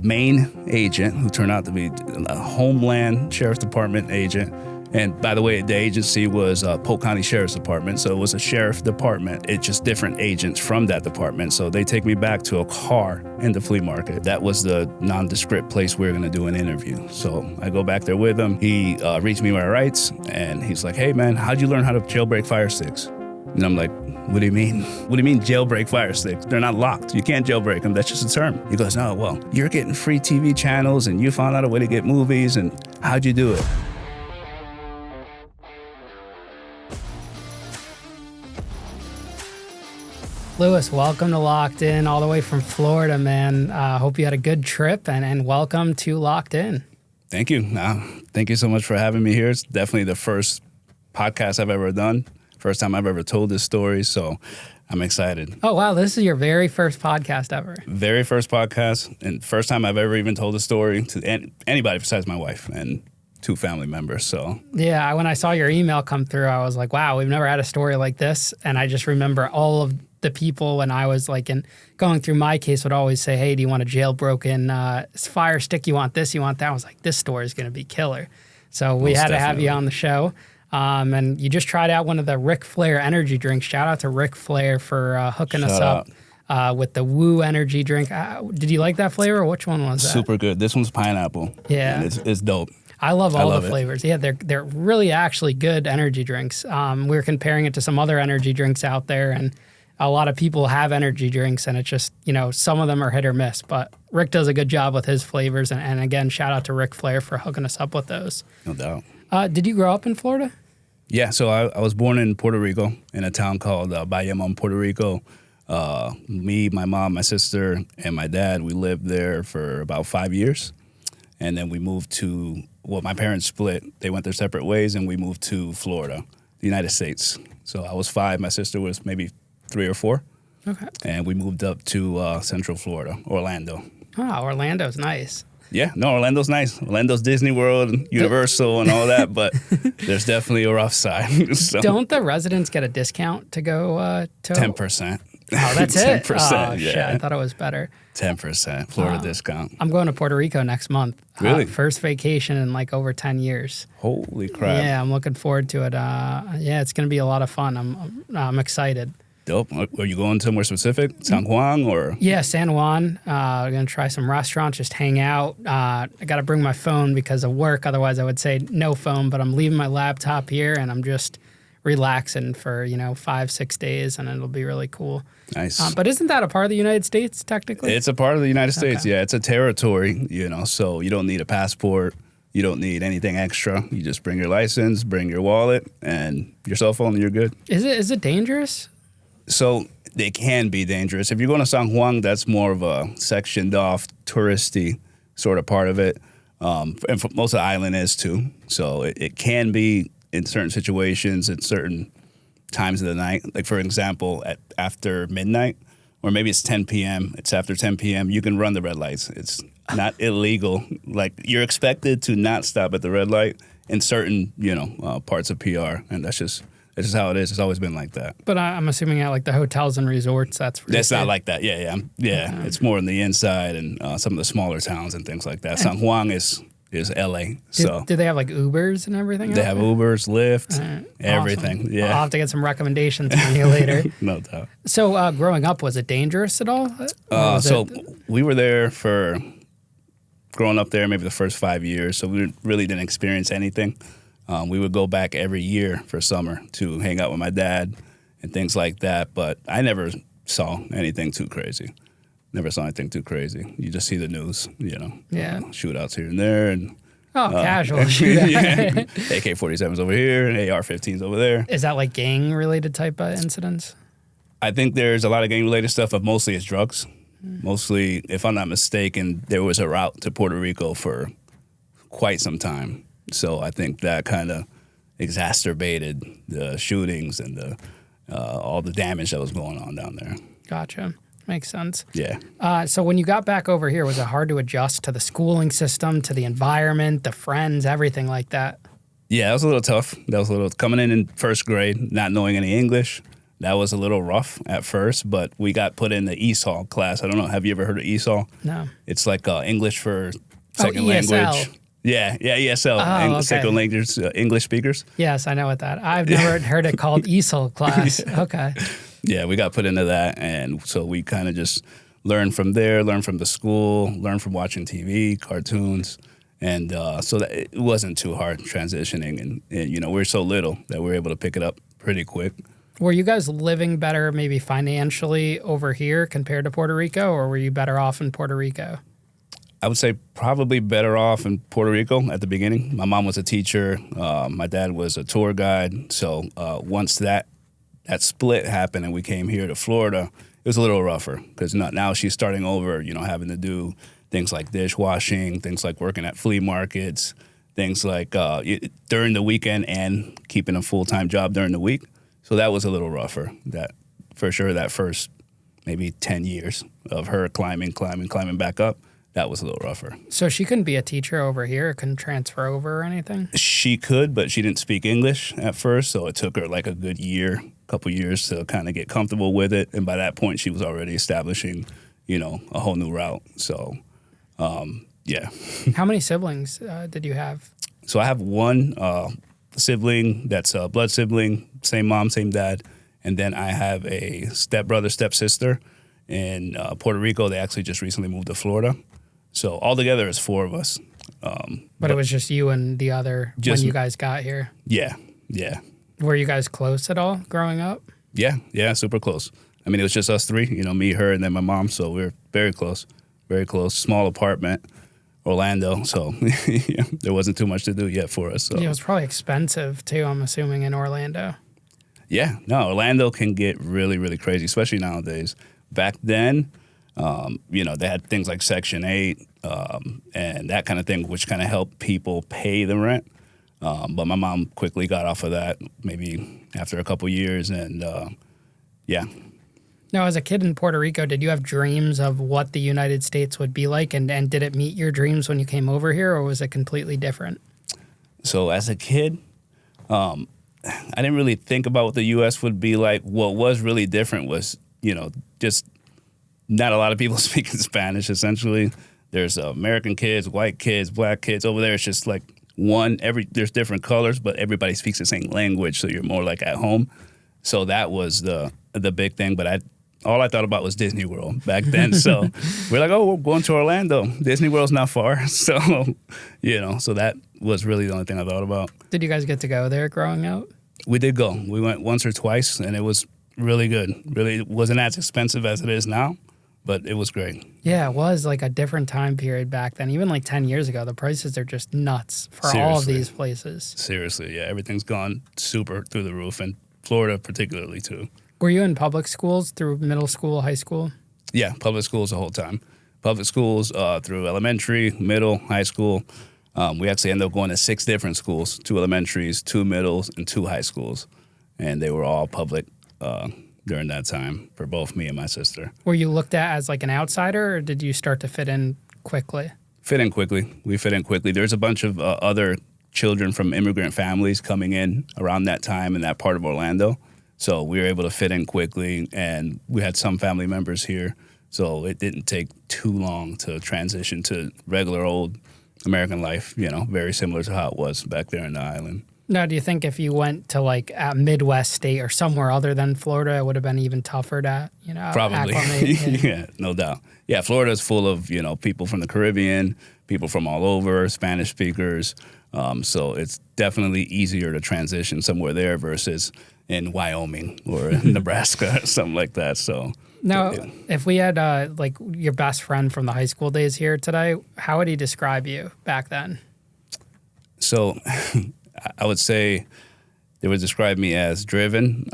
main agent who turned out to be a Homeland Sheriff's Department agent. And by the way, the agency was Polk County Sheriff's Department, so it was a sheriff department. It's just different agents from that department. So they take me back to a car in the flea market. That was the nondescript place we were going to do an interview. So I go back there with him. He reads me my rights, and he's like, "Hey, man, how'd you learn how to jailbreak Firesticks?" And I'm like, "What do you mean? What do you mean jailbreak Firesticks? They're not locked. You can't jailbreak them. That's just a term." He goes, "No, well, you're getting free TV channels, and you found out a way to get movies, and how'd you do it?" Luis, welcome to Locked In, all the way from Florida, man. Hope you had a good trip, and welcome to Locked In. Thank you. Thank you so much for having me here. It's definitely the first podcast I've ever done, first time I've ever told this story, so I'm excited. Oh, wow, this is your very first podcast ever. Very first podcast, and first time I've ever even told a story to anybody besides my wife and 2 family members, so. Yeah, when I saw your email come through, I was like, wow, we've never had a story like this, and I just remember all of the people when I was like going through my case would always say, "Hey, do you want a jailbroken fire stick? You want this? You want that?" I was like, this story is going to be killer. So we had to have you on the show. And you just tried out one of the Ric Flair energy drinks. Shout out to Ric Flair for hooking us up with the Woo energy drink. Did you like that flavor? Which one was that? Super good. This one's pineapple. Yeah. It's dope. I love all the flavors. Yeah, they're really actually good energy drinks. We were comparing it to some other energy drinks out there, and a lot of people have energy drinks, and it's just, some of them are hit or miss. But Rick does a good job with his flavors. And again, shout out to Ric Flair for hooking us up with those. No doubt. Did you grow up in Florida? Yeah, so I was born in Puerto Rico, in a town called Bayamon, Puerto Rico. Me, my mom, my sister, and my dad, we lived there for about 5 years. And then we moved to, my parents split. They went their separate ways, and we moved to Florida, the United States. So I was 5. My sister was maybe 3 or 4. Okay. And we moved up to Central Florida, Orlando. Oh, Orlando's nice. Yeah, no, Orlando's nice. Orlando's Disney World, Universal, and all that, but there's definitely a rough side. So. Don't the residents get a discount to go to? 10%. Oh, that's it? 10%, oh, yeah. Shit, I thought it was better. 10% Florida discount. I'm going to Puerto Rico next month. Really? First vacation in like over 10 years. Holy crap. Yeah, I'm looking forward to it. It's going to be a lot of fun. I'm excited. Dope. Are you going somewhere specific? San Juan or? Yeah, San Juan. I'm going to try some restaurants, just hang out. I got to bring my phone because of work. Otherwise, I would say no phone, but I'm leaving my laptop here and I'm just relaxing for, 5-6 days, and it'll be really cool. Nice. But isn't that a part of the United States, technically? It's a part of the United States, yeah. It's a territory, so you don't need a passport. You don't need anything extra. You just bring your license, bring your wallet, and your cell phone, and you're good. Is it dangerous? So they can be dangerous. If you're going to San Juan, that's more of a sectioned off, touristy sort of part of it. And most of the island is too. So it can be in certain situations, at certain times of the night. Like, for example, after midnight, or maybe it's 10 p.m., it's after 10 p.m., you can run the red lights. It's not illegal. Like, you're expected to not stop at the red light in certain, parts of PR, and that's just how it is. It's always been like that. But I'm assuming at like the hotels and resorts, that's not like that. Yeah. Okay. It's more on the inside and some of the smaller towns and things like that. San Juan is LA. Do they have like Ubers and everything? They have Ubers, Lyft, everything. Awesome. Yeah. I'll have to get some recommendations from you later. No doubt. So growing up, was it dangerous at all? We were there for growing up there maybe the first 5 years, so we really didn't experience anything. We would go back every year for summer to hang out with my dad and things like that, but I never saw anything too crazy. You just see the news, Yeah. Shootouts here and there. And casual shootout. Yeah. AK-47's over here, AR-15's over there. Is that like gang-related type of incidents? I think there's a lot of gang-related stuff, but mostly it's drugs. Mostly, if I'm not mistaken, there was a route to Puerto Rico for quite some time. So I think that kind of exacerbated the shootings and all the damage that was going on down there. Gotcha. Makes sense. Yeah. So when you got back over here, was it hard to adjust to the schooling system, to the environment, the friends, everything like that? Yeah, that was a little tough. Coming in first grade, not knowing any English, That was a little rough at first, but we got put in the ESOL class. I don't know. Have you ever heard of ESOL? No. It's like English for second ESL. language. Yeah, ESL, okay. second language English speakers. Yes, I know what that. I've never heard it called ESOL class. Yeah. Okay. Yeah, we got put into that, and so we kind of just learned from there, learned from the school, learned from watching TV, cartoons, and so that it wasn't too hard transitioning. And we're so little that we were able to pick it up pretty quick. Were you guys living better maybe financially over here compared to Puerto Rico, or were you better off in Puerto Rico? I would say probably better off in Puerto Rico at the beginning. My mom was a teacher. My dad was a tour guide. So once that split happened and we came here to Florida, it was a little rougher because now she's starting over, having to do things like dishwashing, things like working at flea markets, things like during the weekend and keeping a full-time job during the week. So that was a little rougher. That for sure, that first maybe 10 years of her climbing back up, that was a little rougher. So she couldn't be a teacher over here, couldn't transfer over or anything? She could, but she didn't speak English at first, so it took her like a good couple years to kind of get comfortable with it. And by that point, she was already establishing, a whole new route. So, yeah. How many siblings did you have? So I have one sibling that's a blood sibling, same mom, same dad. And then I have a stepbrother, stepsister in Puerto Rico. They actually just recently moved to Florida. So altogether, it's 4 of us. But it was just you and the other when you guys got here? Yeah. Were you guys close at all growing up? Yeah, super close. I mean, it was just us 3, me, her, and then my mom. So we were very close. Small apartment, Orlando. So yeah, there wasn't too much to do yet for us. So. Yeah, it was probably expensive too, I'm assuming, in Orlando. Yeah, no, Orlando can get really, really crazy, especially nowadays. Back then, they had things like Section 8 and that kind of thing, which kind of helped people pay the rent. But my mom quickly got off of that, maybe after a couple years, and yeah. Now, as a kid in Puerto Rico, did you have dreams of what the United States would be like, and did it meet your dreams when you came over here, or was it completely different? So as a kid, I didn't really think about what the U.S. would be like. What was really different was, just not a lot of people speaking Spanish, essentially. There's American kids, white kids, black kids. Over there, it's just like there's different colors, but everybody speaks the same language, so you're more like at home. So that was the big thing. But all I thought about was Disney World back then. So we're like, we're going to Orlando. Disney World's not far. So, so that was really the only thing I thought about. Did you guys get to go there growing up? We did go. We went once or twice, and it was really good. Really, it wasn't as expensive as it is now, but it was great. Yeah, it was like a different time period back then. Even like 10 years ago, the prices are just nuts for Seriously. all of these places. Seriously, yeah. Everything's gone super through the roof, and Florida particularly, too. Were you in public schools through middle school, high school? Yeah, public schools the whole time. Public schools through elementary, middle, high school. We actually ended up going to 6 different schools, 2 elementaries, 2 middles, and 2 high schools. And they were all public during that time for both me and my sister. Were you looked at as like an outsider, or did you start to fit in quickly? Fit in quickly. We fit in quickly. There's a bunch of other children from immigrant families coming in around that time in that part of Orlando. So we were able to fit in quickly, and we had some family members here. So it didn't take too long to transition to regular old American life, very similar to how it was back there in the island. Now, do you think if you went to like a Midwest state or somewhere other than Florida, it would have been even tougher to, Probably. acclimate? Yeah, no doubt. Yeah, Florida's full of, people from the Caribbean, people from all over, Spanish speakers. So it's definitely easier to transition somewhere there versus in Wyoming or Nebraska or something like that. So now, if we had like your best friend from the high school days here today, how would he describe you back then? So I would say they would describe me as driven.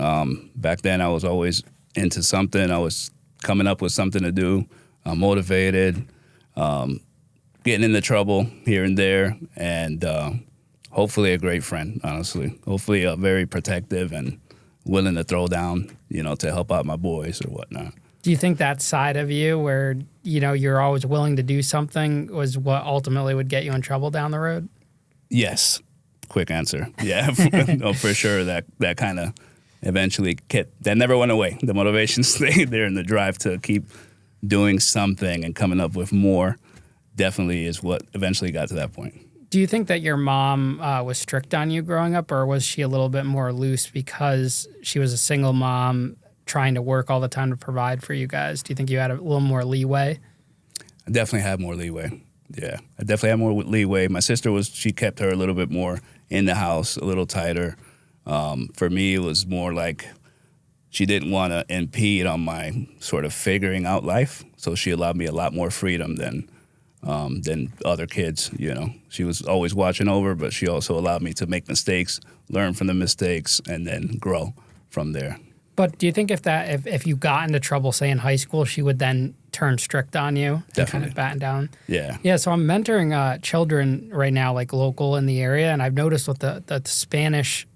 Back then, I was always into something. I was coming up with something to do, motivated, getting into trouble here and there, and hopefully a great friend, honestly. Hopefully very protective and willing to throw down, to help out my boys or whatnot. Do you think that side of you where, you're always willing to do something was what ultimately would get you in trouble down the road? Yes. Quick answer. Yeah, no, for sure. That kind of eventually that never went away. The motivation stayed there, and the drive to keep doing something and coming up with more definitely is what eventually got to that point. Do you think that your mom was strict on you growing up, or was she a little bit more loose because she was a single mom trying to work all the time to provide for you guys? Do you think you had a little more leeway? I definitely had more leeway. Yeah, I definitely had more leeway. My sister she kept her a little bit more in the house, a little tighter. For me, it was more like she didn't want to impede on my sort of figuring out life, so she allowed me a lot more freedom than other kids. You know, she was always watching over, but she also allowed me to make mistakes, learn from the mistakes, and then grow from there. But do you think if you got into trouble, say in high school, she would then turn strict on you and kind of batten down? Yeah. Yeah, so I'm mentoring children right now, like local in the area, and I've noticed with the Spanish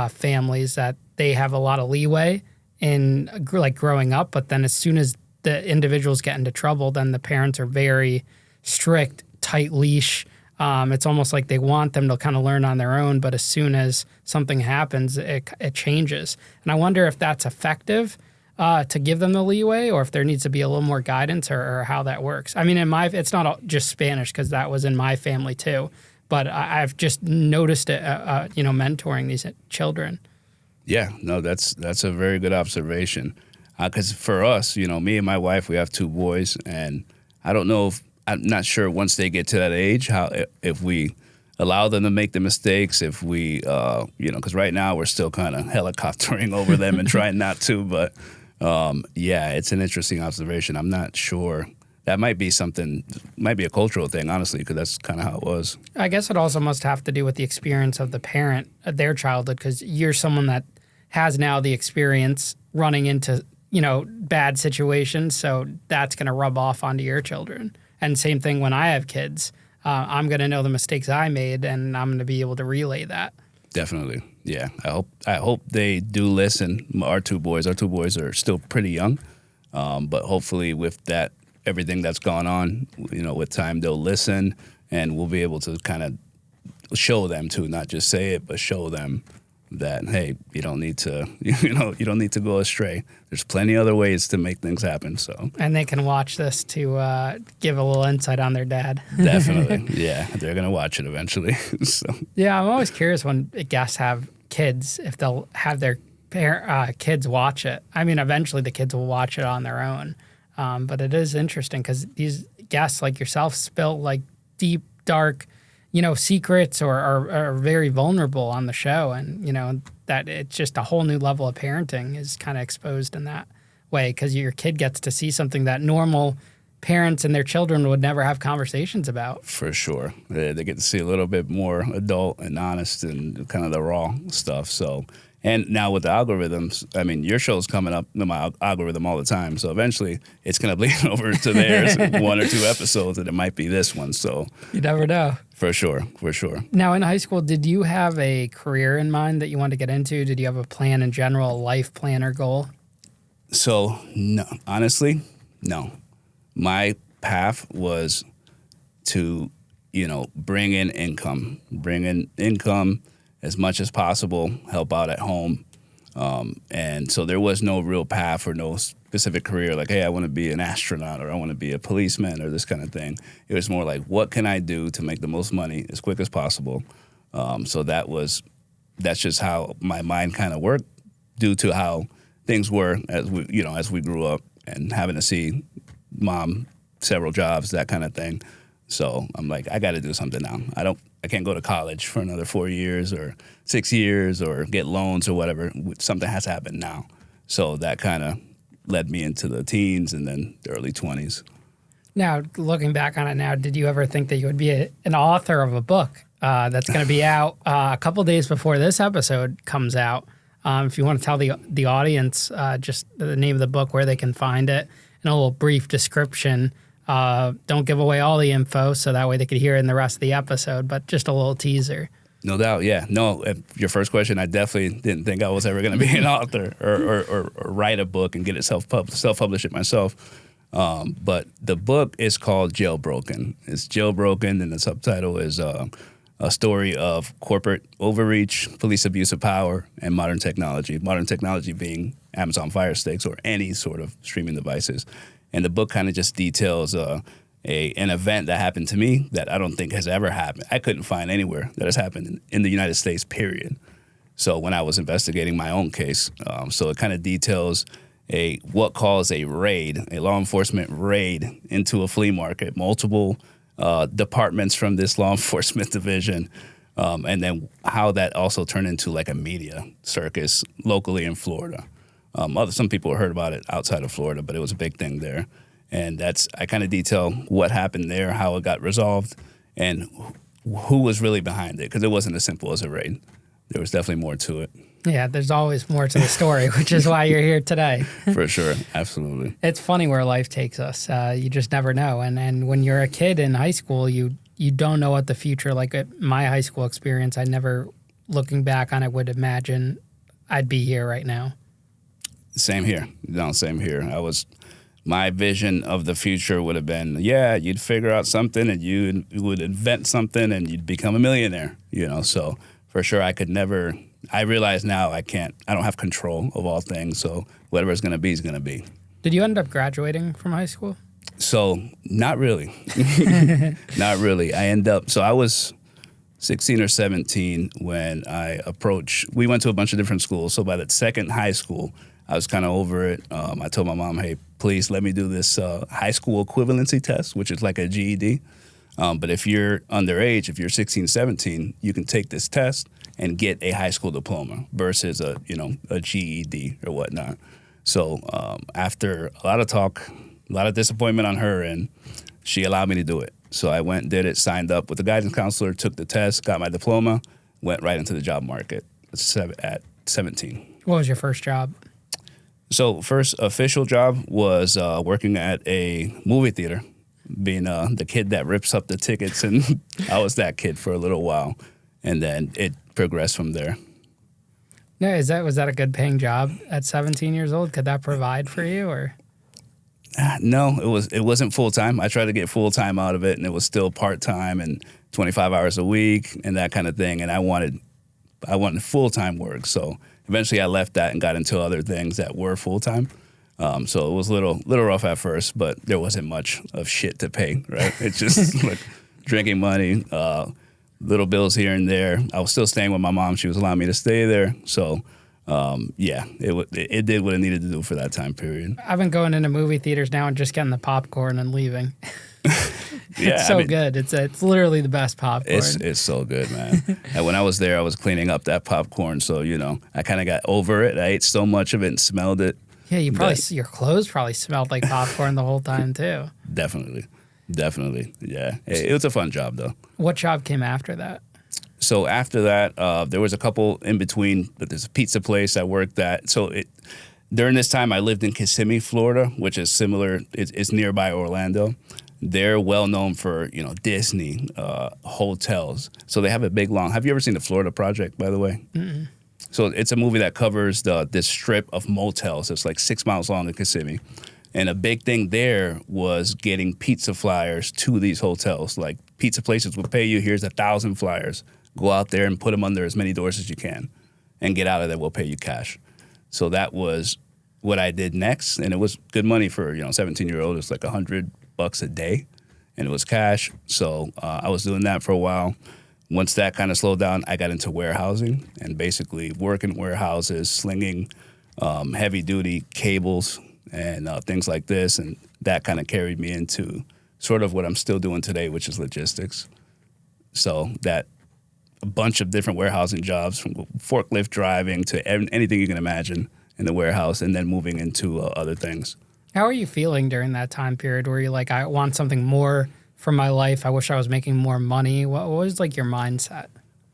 families that they have a lot of leeway in like growing up, but then as soon as the individuals get into trouble, then the parents are very strict, tight leash. It's almost like they want them to kind of learn on their own, but as soon as something happens, it changes. And I wonder if that's effective to give them the leeway, or if there needs to be a little more guidance, or how that works. I mean, it's not just Spanish, because that was in my family too, but I've just noticed it, mentoring these children. Yeah, no, that's a very good observation. Because for us, me and my wife, we have 2 boys, and I'm not sure once they get to that age if we allow them to make the mistakes, if we, because right now we're still kind of helicoptering over them and trying not to. But it's an interesting observation. I'm not sure. That might be a cultural thing, honestly, because that's kind of how it was. I guess it also must have to do with the experience of the parent, their childhood, because you're someone that has now the experience running into, bad situations. So that's going to rub off onto your children. And same thing when I have kids. I'm going to know the mistakes I made, and I'm going to be able to relay that. Definitely. Yeah. I hope they do listen. Our two boys are still pretty young. But hopefully with everything that's gone on, with time, they'll listen, and we'll be able to kind of show them to not just say it, but show them that, hey, you don't need to, you don't need to go astray. There's plenty other ways to make things happen. So, and they can watch this to give a little insight on their dad. Definitely, yeah, they're gonna watch it eventually. So. Yeah, I'm always curious when guests have kids if they'll have their kids watch it. I mean, eventually the kids will watch it on their own, but it is interesting because these guests like yourself spill like deep, dark, secrets or are very vulnerable on the show. And, that it's just a whole new level of parenting is kind of exposed in that way because your kid gets to see something that normal parents and their children would never have conversations about. For sure. They get to see a little bit more adult and honest and kind of the raw stuff. So, and now with the algorithms, I mean, your show's coming up in my algorithm all the time. So eventually it's going to bleed over to theirs, 1 or 2 episodes, and it might be this one. So you never know. For sure. Now, in high school, did you have a career in mind that you wanted to get into? Did you have a plan in general, a life plan or goal? So, no, honestly, no. My path was to, bring in income as much as possible, help out at home. And so there was no real path or no specific career like, hey, I want to be an astronaut or I want to be a policeman or this kind of thing. It was more like, what can I do to make the most money as quick as possible? So that's just how my mind kind of worked due to how things were as we grew up and having to see mom, several jobs, that kind of thing. So I'm like, I got to do something now. I can't go to college for another 4 years or 6 years or get loans or whatever. Something has to happen now. So that kind of led me into the teens and then the early 20s. Now, looking back on it now, did you ever think that you would be an author of a book that's going to be out a couple days before this episode comes out? If you want to tell the audience just the name of the book, where they can find it, and a little brief description. Don't give away all the info, so that way they could hear it in the rest of the episode, but just a little teaser. No doubt, yeah. No, your first question, I definitely didn't think I was ever going to be an author or write a book and get it self-publish it myself. But the book is called Jailbroken. It's Jailbroken, and the subtitle is a story of corporate overreach, police abuse of power, and modern technology. Modern technology being Amazon Firesticks or any sort of streaming devices. And the book kind of just details an event that happened to me that I don't think has ever happened. I couldn't find anywhere that has happened in the United States, period. So when I was investigating my own case, so it kind of details what calls a raid, a law enforcement raid into a flea market, multiple departments from this law enforcement division, and then how that also turned into like a media circus locally in Florida. Some people heard about it outside of Florida, but it was a big thing there. And I kind of detail what happened there, how it got resolved, and who was really behind it, because it wasn't as simple as a raid. There was definitely more to it. Yeah, there's always more to the story, which is why you're here today. For sure, absolutely. It's funny where life takes us. You just never know. And when you're a kid in high school, you don't know what the future, like at my high school experience, I never, looking back on it, would imagine I'd be here right now. Same here. No, same here. My vision of the future would have been, you'd figure out something and you would invent something and you'd become a millionaire, So for sure, I realize now I don't have control of all things. So whatever it's going to be is going to be. Did you end up graduating from high school? So not really. Not really. I was 16 or 17 when we went to a bunch of different schools. So by the second high school, I was kind of over it. I told my mom, hey, please let me do this high school equivalency test, which is like a GED. But if you're underage, if you're 16, 17, you can take this test and get a high school diploma versus a GED or whatnot. So after a lot of talk, a lot of disappointment on her end, she allowed me to do it. So I went, did it, signed up with the guidance counselor, took the test, got my diploma, went right into the job market at 17. What was your first job? So first official job was working at a movie theater, being the kid that rips up the tickets, and I was that kid for a little while, and then it progressed from there. No, was that a good paying job at 17 years old? Could that provide for you, or? No, it wasn't full time. I tried to get full time out of it, and it was still part time and 25 hours a week and that kind of thing. And I wanted full time work, so eventually I left that and got into other things that were full time. So it was a little rough at first, but there wasn't much of shit to pay, right? It's just like drinking money, little bills here and there. I was still staying with my mom. She was allowing me to stay there. So, it did what it needed to do for that time period. I've been going into movie theaters now and just getting the popcorn and leaving. Yeah, it's so good. It's literally the best popcorn. It's so good, man. And when I was there, I was cleaning up that popcorn. So, I kind of got over it. I ate so much of it and smelled it. Yeah, your clothes probably smelled like popcorn the whole time too. Definitely. Yeah. It was a fun job though. What job came after that? So after that, there was a couple in between, but there's a pizza place I worked at. So during this time, I lived in Kissimmee, Florida, which is similar. It's nearby Orlando. They're well known for, Disney, hotels. So they have a big long. Have you ever seen the Florida Project, by the way? Mm-mm. So it's a movie that covers this strip of motels. It's like 6 miles long in Kissimmee. And a big thing there was getting pizza flyers to these hotels. Like pizza places would pay you, here's 1,000 flyers. Go out there and put them under as many doors as you can and get out of there, we'll pay you cash. So that was what I did next. And it was good money for, 17-year-old. It's like $100 a day and it was cash. So I was doing that for a while. Once that kind of slowed down, I got into warehousing and basically working warehouses, slinging heavy-duty cables and things like this. And that kind of carried me into sort of what I'm still doing today, which is logistics. So that a bunch of different warehousing jobs, from forklift driving to anything you can imagine in the warehouse, and then moving into other things. How are you feeling during that time period where you're like, I want something more from my life. I wish I was making more money. What was like your mindset?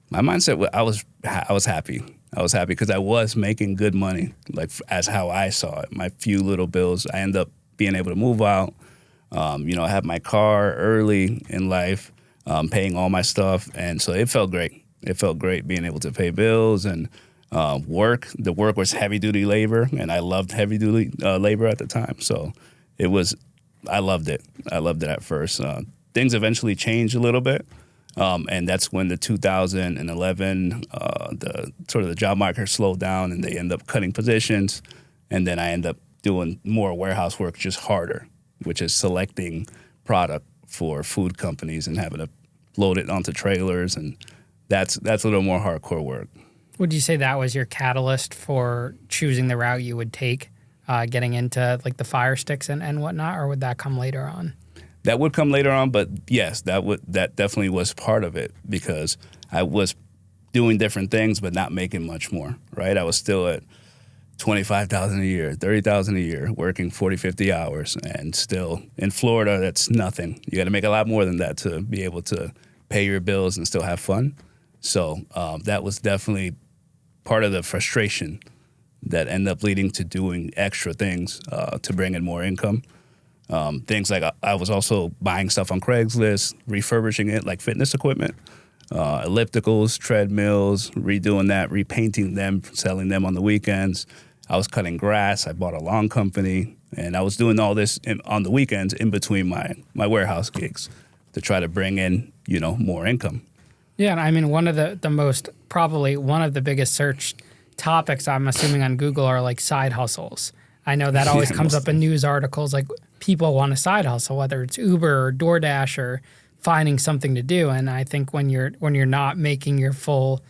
My mindset, I was happy. I was happy because I was making good money, like as how I saw it. My few little bills, I ended up being able to move out. I had my car early in life, paying all my stuff. And so it felt great. It felt great being able to pay bills and work. The work was heavy-duty labor, and I loved heavy-duty labor at the time. So I loved it. I loved it at first. Things eventually changed a little bit. And that's when the 2011, the job market slowed down and they end up cutting positions. And then I end up doing more warehouse work, just harder, which is selecting product for food companies and having to load it onto trailers. And that's a little more hardcore work. Would you say that was your catalyst for choosing the route you would take, getting into like the Firesticks and whatnot, or would that come later on? That would come later on, but yes, that definitely was part of it because I was doing different things but not making much more, right? I was still at $25,000 a year, $30,000 a year, working 40, 50 hours, and still in Florida, that's nothing. You got to make a lot more than that to be able to pay your bills and still have fun. So that was definitely part of the frustration that ended up leading to doing extra things to bring in more income. Things like I was also buying stuff on Craigslist, refurbishing it like fitness equipment, ellipticals, treadmills, redoing that, repainting them, selling them on the weekends. I was cutting grass. I bought a lawn company, and I was doing all this on the weekends in between my warehouse gigs to try to bring in, more income. Yeah, and I mean, one of the biggest search topics I'm assuming on Google are like side hustles. I know that always comes up in news articles, like people want a side hustle, whether it's Uber or DoorDash or finding something to do. And I think when you're not making your full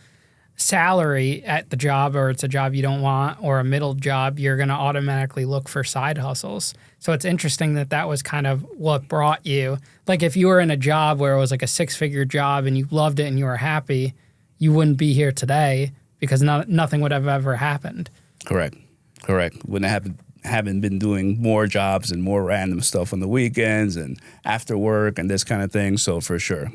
salary at the job, or it's a job you don't want, or a middle job, you're going to automatically look for side hustles. So it's interesting that was kind of what brought you. Like if you were in a job where it was like a 6-figure job and you loved it and you were happy, you wouldn't be here today because nothing would have ever happened. Correct. Wouldn't have haven't been doing more jobs and more random stuff on the weekends and after work and this kind of thing. So for sure,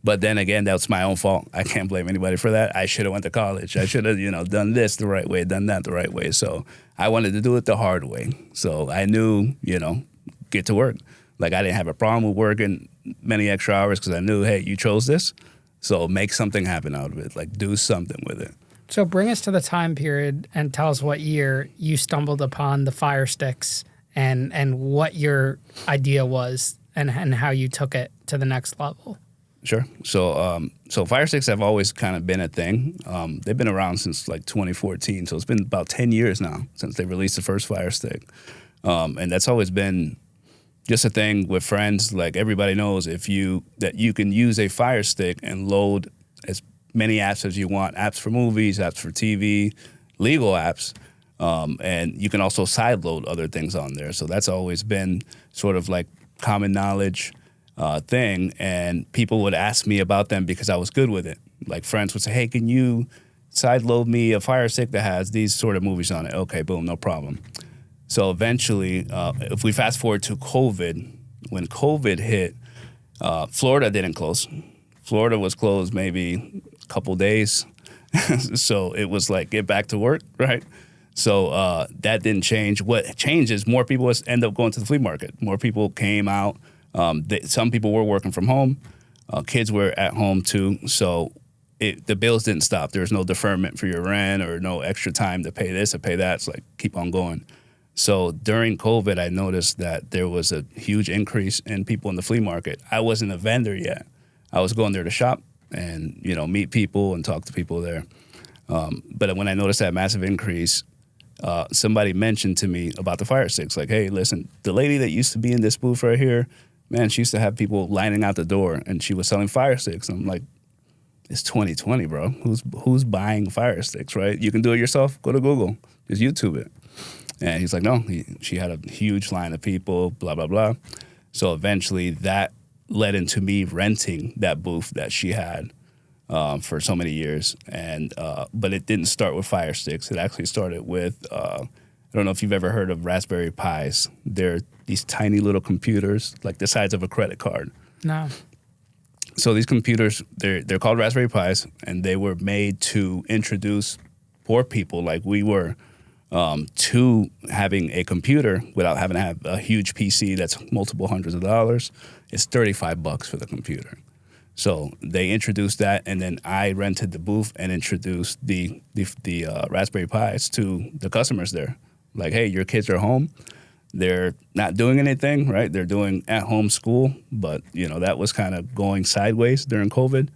but then again, that's my own fault. I can't blame anybody for that. I should have went to college. I should have, done this the right way, done that the right way. So I wanted to do it the hard way. So I knew, get to work. Like I didn't have a problem with working many extra hours because I knew, hey, you chose this. So make something happen out of it. Like do something with it. So bring us to the time period and tell us what year you stumbled upon the Firesticks and what your idea was and how you took it to the next level. Sure. So Firesticks have always kind of been a thing. They've been around since like 2014. So it's been about 10 years now since they released the first Firestick. And that's always been just a thing with friends. Like everybody knows that you can use a Firestick and load as many apps as you want, apps for movies, apps for TV, legal apps, and you can also sideload other things on there. So that's always been sort of like common knowledge thing, and people would ask me about them because I was good with it. Like friends would say, hey, can you sideload me a Firestick that has these sort of movies on it? Okay, boom, no problem. So eventually, if we fast forward to COVID, when COVID hit, Florida didn't close. Florida was closed maybe a couple days. So it was like, get back to work, right? So that didn't change. What changed is more people end up going to the flea market. More people came out. Some people were working from home. Kids were at home too. So the bills didn't stop. There was no deferment for your rent or no extra time to pay this or pay that. It's like, keep on going. So during COVID, I noticed that there was a huge increase in people in the flea market. I wasn't a vendor yet. I was going there to shop and, meet people and talk to people there. But when I noticed that massive increase, somebody mentioned to me about the Firesticks. Like, hey, listen, the lady that used to be in this booth right here, man, she used to have people lining out the door and she was selling Firesticks. I'm like, it's 2020, bro. Who's buying Firesticks, right? You can do it yourself. Go to Google. Just YouTube it. And he's like, no, she had a huge line of people, blah, blah, blah. So eventually that led into me renting that booth that she had for so many years. And but it didn't start with Firesticks. It actually started with, I don't know if you've ever heard of Raspberry Pis. They're these tiny little computers, like the size of a credit card. No. So these computers, they're called Raspberry Pis, and they were made to introduce poor people like we were to having a computer without having to have a huge PC that's multiple hundreds of dollars. It's $35 for the computer. So they introduced that, and then I rented the booth and introduced the Raspberry Pis to the customers there. Like, hey, your kids are home. they're not doing anything, right? They're doing at-home school, but, that was kind of going sideways during COVID.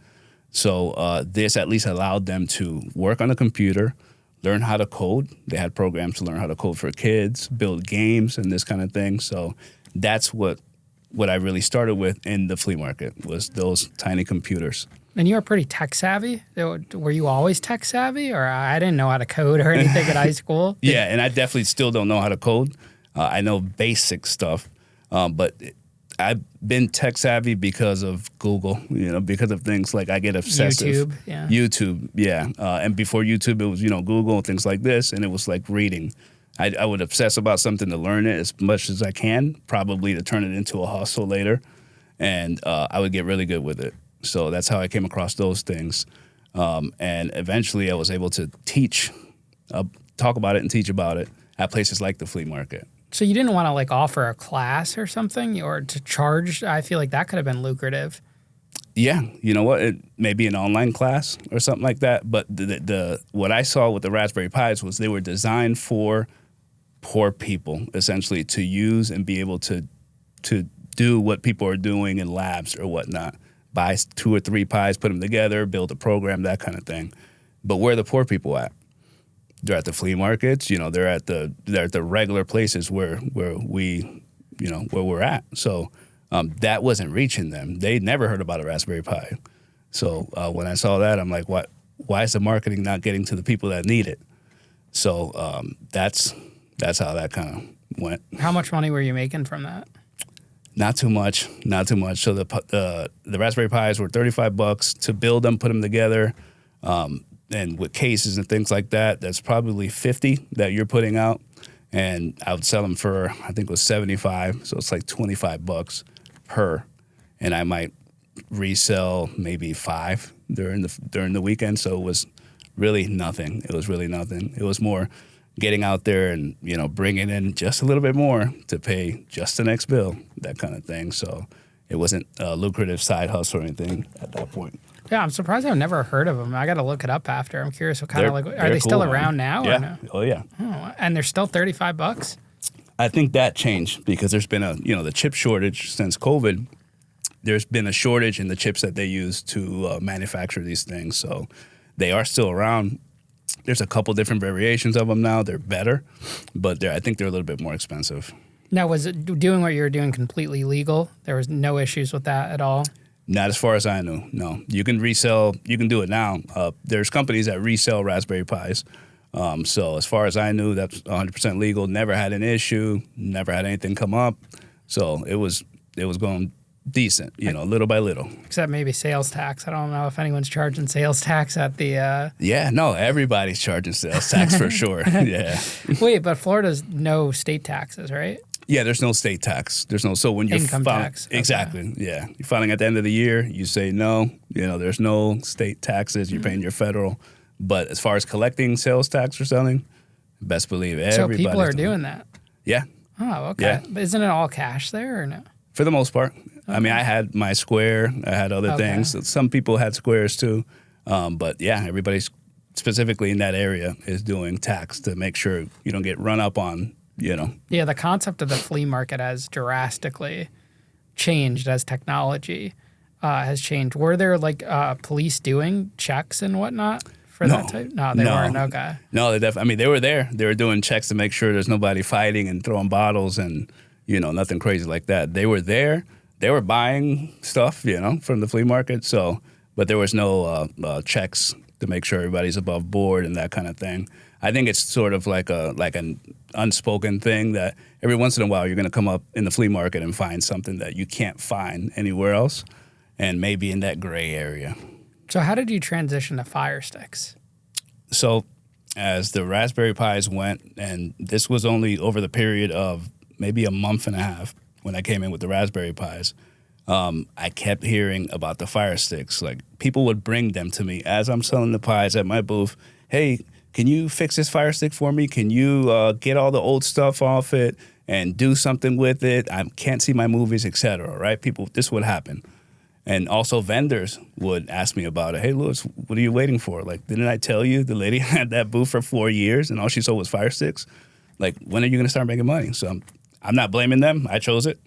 So this at least allowed them to work on a computer, learn how to code. They had programs to learn how to code for kids, build games, and this kind of thing. So that's what I really started with in the flea market, was those tiny computers. And you were pretty tech savvy? Were you always tech savvy? Or I didn't know how to code or anything in high school? Yeah, and I definitely still don't know how to code. I know basic stuff, but I've been tech savvy because of Google, because of things like I get obsessive. YouTube, yeah. And before YouTube, it was, Google and things like this, and it was like reading. I would obsess about something to learn it as much as I can, probably to turn it into a hustle later, and I would get really good with it. So that's how I came across those things. And eventually I was able to talk about it and teach about it at places like the flea market. So you didn't want to offer a class or something, or to charge? I feel like that could have been lucrative. Yeah, you know what? Maybe an online class or something like that. But the what I saw with the Raspberry Pis was they were designed for poor people, essentially, to use and be able to do what people are doing in labs or whatnot. Buy 2 or 3 Pis, put them together, build a program, that kind of thing. But where are the poor people at? They're at the flea markets, they're at the regular places where we're at. So that wasn't reaching them. They'd never heard about a Raspberry Pi. So when I saw that, I'm like, why is the marketing not getting to the people that need it? So that's how that kind of went. How much money were you making from that? Not too much. So the Raspberry Pis were $35 to build them, put them together. And with cases and things like that, that's probably $50 that you're putting out. And I would sell them for, I think it was $75. So it's like $25 per. And I might resell maybe 5 during the weekend. So it was really nothing. It was more getting out there and, bringing in just a little bit more to pay just the next bill, that kind of thing. So it wasn't a lucrative side hustle or anything at that point. Yeah, I'm surprised I've never heard of them. I got to look it up after. I'm curious what kind of are they cool, still around now? Yeah. Or no? Oh yeah. Oh, and they're still $35? I think that changed because there's been the chip shortage since COVID. There's been a shortage in the chips that they use to manufacture these things. So they are still around. There's a couple different variations of them now. They're better, but I think they're a little bit more expensive. Now, was it doing what you were doing completely legal? There was no issues with that at all? Not as far as I knew, no. You can resell, you can do it now. There's companies that resell Raspberry Pis. So as far as I knew, that's 100% legal. Never had an issue, never had anything come up. So it was going decent, little by little. Except maybe sales tax. I don't know if anyone's charging sales tax at the... Yeah, no, everybody's charging sales tax for sure, yeah. Wait, but Florida's no state taxes, right? Yeah, there's no state tax. So when you're income tax. Exactly. Okay. Yeah. You're filing at the end of the year, you say no, there's no state taxes, you're paying your federal. But as far as collecting sales tax or selling, best believe everybody's So people are doing that. Yeah. Oh, okay. Yeah. But isn't it all cash there or no? For the most part. Okay. I mean, I had my Square, I had other things. Some people had Squares too. But yeah, everybody's specifically in that area is doing tax to make sure you don't get run up on. Yeah, the concept of the flea market has drastically changed as technology has changed. Were there police doing checks and whatnot for that type? No, they weren't. Okay. No, they were there. They were doing checks to make sure there's nobody fighting and throwing bottles and nothing crazy like that. They were there. They were buying stuff, from the flea market. So, but there was no checks to make sure everybody's above board and that kind of thing. I think it's sort of like an unspoken thing that every once in a while you're going to come up in the flea market and find something that you can't find anywhere else, and maybe in that gray area. So how did you transition to Firesticks? So as the Raspberry Pis went, and this was only over the period of maybe a month and a half when I came in with the Raspberry Pis, I kept hearing about the Firesticks. Like, people would bring them to me as I'm selling the Pis at my booth. Hey, can you fix this Fire Stick for me? Can you get all the old stuff off it and do something with it? I can't see my movies, etc. Right? This would happen. And also vendors would ask me about it. Hey, Luis, what are you waiting for? Like, didn't I tell you the lady had that booth for 4 years and all she sold was Fire Sticks? Like, when are you going to start making money? So I'm not blaming them. I chose it.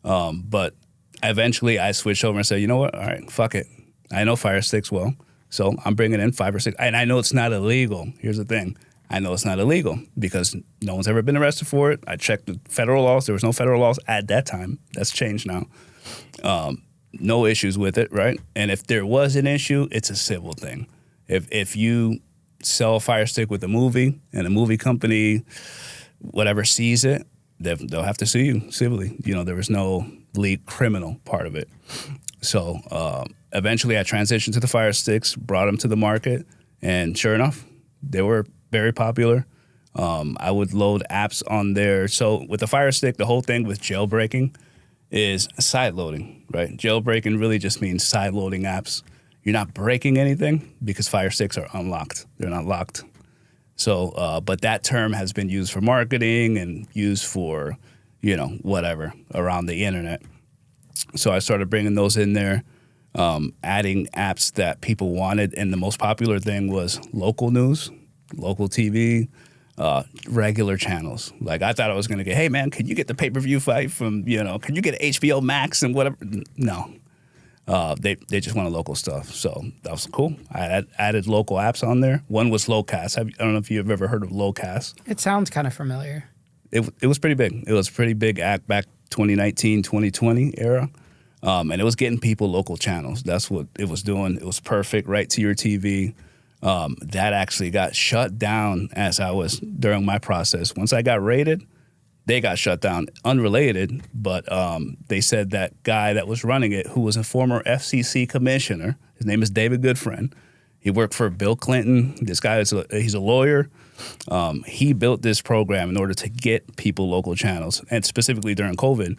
But eventually I switched over and said, you know what? All right, fuck it. I know Firesticks well, so I'm bringing in 5 or 6. And I know it's not illegal. Here's the thing. I know it's not illegal because no one's ever been arrested for it. I checked the federal laws. There was no federal laws at that time. That's changed now. No issues with it, right? And if there was an issue, it's a civil thing. If you sell a Fire Stick with a movie and a movie company, whatever, sees it, they'll have to sue you civilly. You know, there was no legal criminal part of it. So eventually I transitioned to the Fire Sticks, brought them to the market, and sure enough, they were very popular. I would load apps on there. So with the Fire Stick, the whole thing with jailbreaking is side loading, right? Jailbreaking really just means side loading apps. You're not breaking anything because Fire Sticks are unlocked. They're not locked. So, but that term has been used for marketing and used for, you know, whatever around the internet. So I started bringing those in there, adding apps that people wanted. And the most popular thing was local news, local TV, regular channels. Like I thought I was going to get, hey man, can you get the pay-per-view fight from, you know, can you get HBO Max and whatever? No. They just wanted local stuff. So that was cool. I added local apps on there. One was Lowcast. I don't know if you've ever heard of Lowcast. It sounds kind of familiar. It was pretty big. It was a pretty big act back 2019, 2020 era. And it was getting people local channels. That's what it was doing. It was perfect, right to your TV. That actually got shut down as I was during my process. Once I got rated, they got shut down, unrelated, but they said that guy that was running it, who was a former FCC commissioner, his name is David Goodfriend. He worked for Bill Clinton. This guy he's a lawyer. He built this program in order to get people local channels, and specifically during COVID.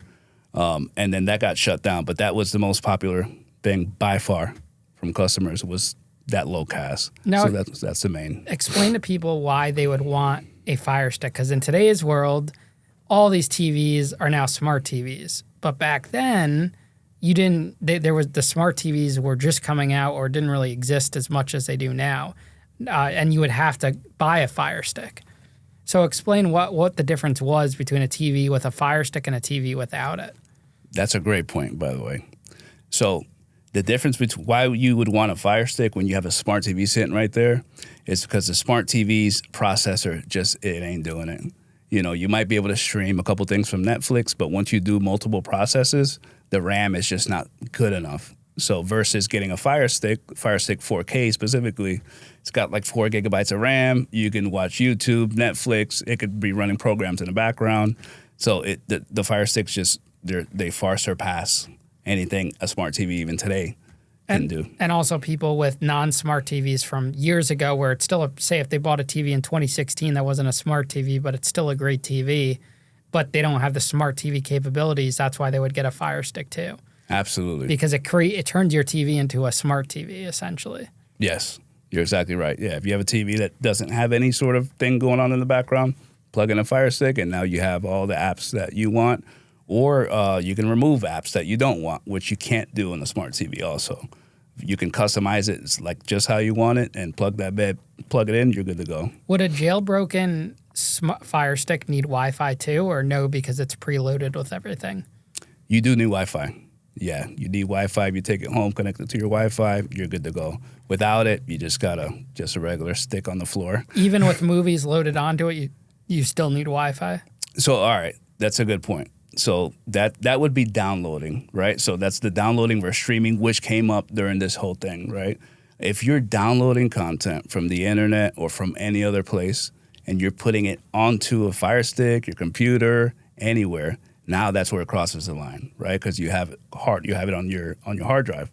And then that got shut down. But that was the most popular thing by far from customers was that Lowcast. Now, so that's the main. Explain to people why they would want a Fire Stick, because in today's world, all these TVs are now smart TVs. But back then, you didn't. There was the smart TVs were just coming out or didn't really exist as much as they do now, and you would have to buy a Fire Stick. So explain what the difference was between a TV with a Fire Stick and a TV without it. That's a great point, by the way. So the difference between why you would want a Fire Stick when you have a smart TV sitting right there is because the smart TV's processor it ain't doing it. You know, you might be able to stream a couple things from Netflix, but once you do multiple processes, the RAM is just not good enough. So versus getting a Fire Stick 4K specifically, it's got like 4 gigabytes of RAM. You can watch YouTube, Netflix. It could be running programs in the background. So the Fire Sticks they far surpass anything a smart TV even today can do. And also people with non-smart TVs from years ago where it's still, say if they bought a TV in 2016 that wasn't a smart TV, but it's still a great TV, but they don't have the smart TV capabilities, that's why they would get a Fire Stick too. Absolutely. Because it turns your TV into a smart TV, essentially. Yes, you're exactly right. Yeah, if you have a TV that doesn't have any sort of thing going on in the background, plug in a Fire Stick, and now you have all the apps that you want, or you can remove apps that you don't want, which you can't do on a smart TV also. You can customize it. It's like just how you want it, and plug it in, you're good to go. Would a jailbroken Fire Stick need Wi-Fi too, or no, because it's preloaded with everything? You do need Wi-Fi. Yeah, you need Wi-Fi. If you take it home, connect it to your Wi-Fi, you're good to go. Without it, you just got a regular stick on the floor. Even with movies loaded onto it, you still need Wi-Fi? So, all right, that's a good point. So that would be downloading, right? So that's the downloading versus streaming, which came up during this whole thing, right? If you're downloading content from the internet or from any other place and you're putting it onto a Fire Stick, your computer, anywhere, now that's where it crosses the line, right? Because you have it on your hard drive.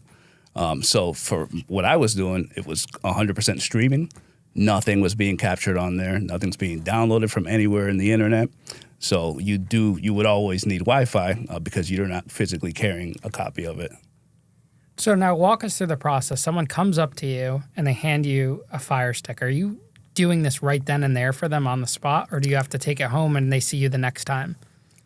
So for what I was doing, it was 100% streaming. Nothing was being captured on there. Nothing's being downloaded from anywhere in the internet. So you would always need Wi-Fi because you're not physically carrying a copy of it. So now walk us through the process. Someone comes up to you and they hand you a Fire Stick. Are you doing this right then and there for them on the spot, or do you have to take it home and they see you the next time?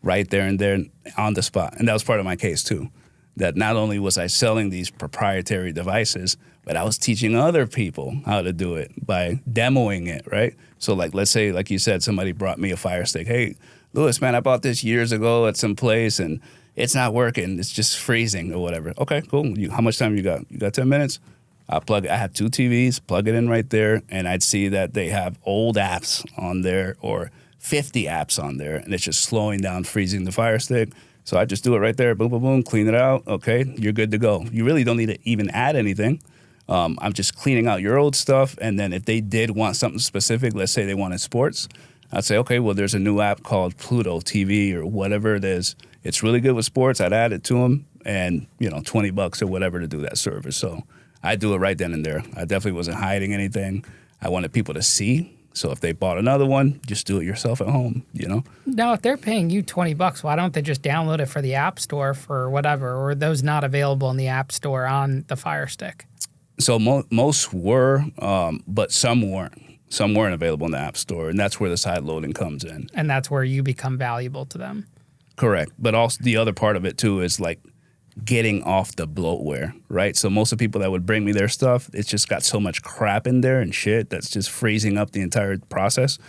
Right there and there on the spot. And that was part of my case too. That not only was I selling these proprietary devices, but I was teaching other people how to do it by demoing it, right? So like, let's say, like you said, somebody brought me a Fire Stick. Hey, Louis, man, I bought this years ago at some place and it's not working. It's just freezing or whatever. Okay, cool. How much time you got? You got 10 minutes? I have 2 TVs, plug it in right there, and I'd see that they have old apps on there or 50 apps on there, and it's just slowing down, freezing the Fire Stick. So I just do it right there, boom, boom, boom, clean it out. Okay, you're good to go. You really don't need to even add anything. I'm just cleaning out your old stuff, and then if they did want something specific, let's say they wanted sports, I'd say, okay, well, there's a new app called Pluto TV or whatever it is. It's really good with sports. I'd add it to them, and $20 or whatever to do that service. So I do it right then and there. I definitely wasn't hiding anything. I wanted people to see. So if they bought another one, just do it yourself at home, Now, if they're paying you $20, why don't they just download it for the App Store for whatever? Or are those not available in the App Store on the Fire Stick? So most were, but some weren't. Some weren't available in the App Store, and that's where the side loading comes in. And that's where you become valuable to them. Correct. But also the other part of it, too, is like getting off the bloatware, right? So most of the people that would bring me their stuff, it's just got so much crap in there and shit that's just freezing up the entire process.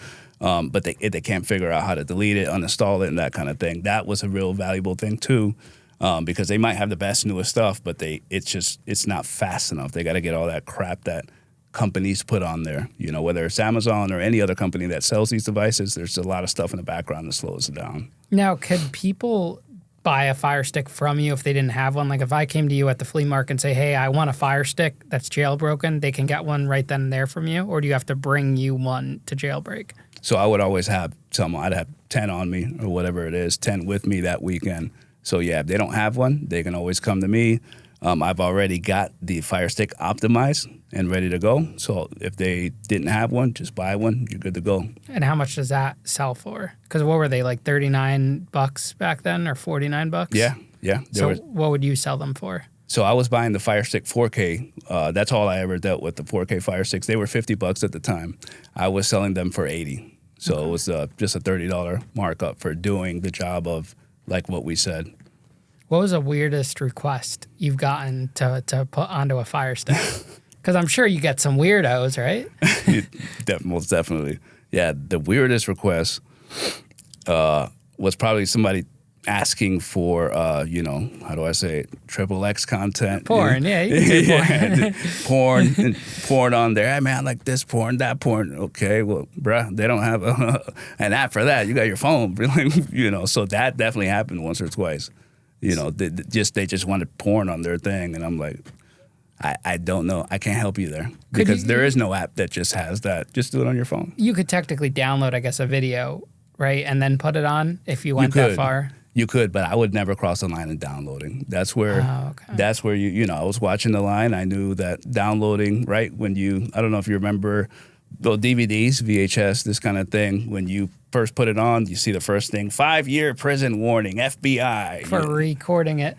But they can't figure out how to delete it, uninstall it, and that kind of thing. That was a real valuable thing, too, because they might have the best, newest stuff, but it's not fast enough. They got to get all that crap that companies put on there, whether it's Amazon or any other company that sells these devices. There's a lot of stuff in the background that slows it down. Now, could people buy a Fire Stick from you if they didn't have one? Like if I came to you at the flea market and say, hey, I want a Fire Stick that's jailbroken, they can get one right then and there from you? Or do you have to bring you one to jailbreak? So I would always have I'd have 10 on me or whatever it is, 10 with me that weekend. So yeah, if they don't have one, they can always come to me. I've already got the Fire Stick optimized and ready to go. So if they didn't have one, just buy one. You're good to go. And how much does that sell for? Because what were they, like $39 back then or $49? Yeah. So what would you sell them for? So I was buying the Fire Stick 4K. That's all I ever dealt with, the 4K Fire Sticks. They were $50 at the time. I was selling them for $80. So It was just a $30 markup for doing the job of like what we said. What was the weirdest request you've gotten to put onto a Fire Stick? Because I'm sure you get some weirdos, right? Most definitely. Yeah, the weirdest request was probably somebody asking for, how do I say it, XXX content. Porn, yeah. You can do porn. porn on there. Hey, man, I like this porn, that porn. Okay, well, bruh, they don't have an app for that. You got your phone, so that definitely happened once or twice. They just wanted porn on their thing, and I'm like, I don't know. I can't help you there because there is no app that just has that. Just do it on your phone. You could technically download, I guess, a video, right, and then put it on if you went that far. You could, but I would never cross the line in downloading. That's where I was watching the line. I knew that downloading, right, I don't know if you remember the DVDs, VHS, this kind of thing, when you first put it on, you see the first thing, 5-year prison warning, FBI. For recording it.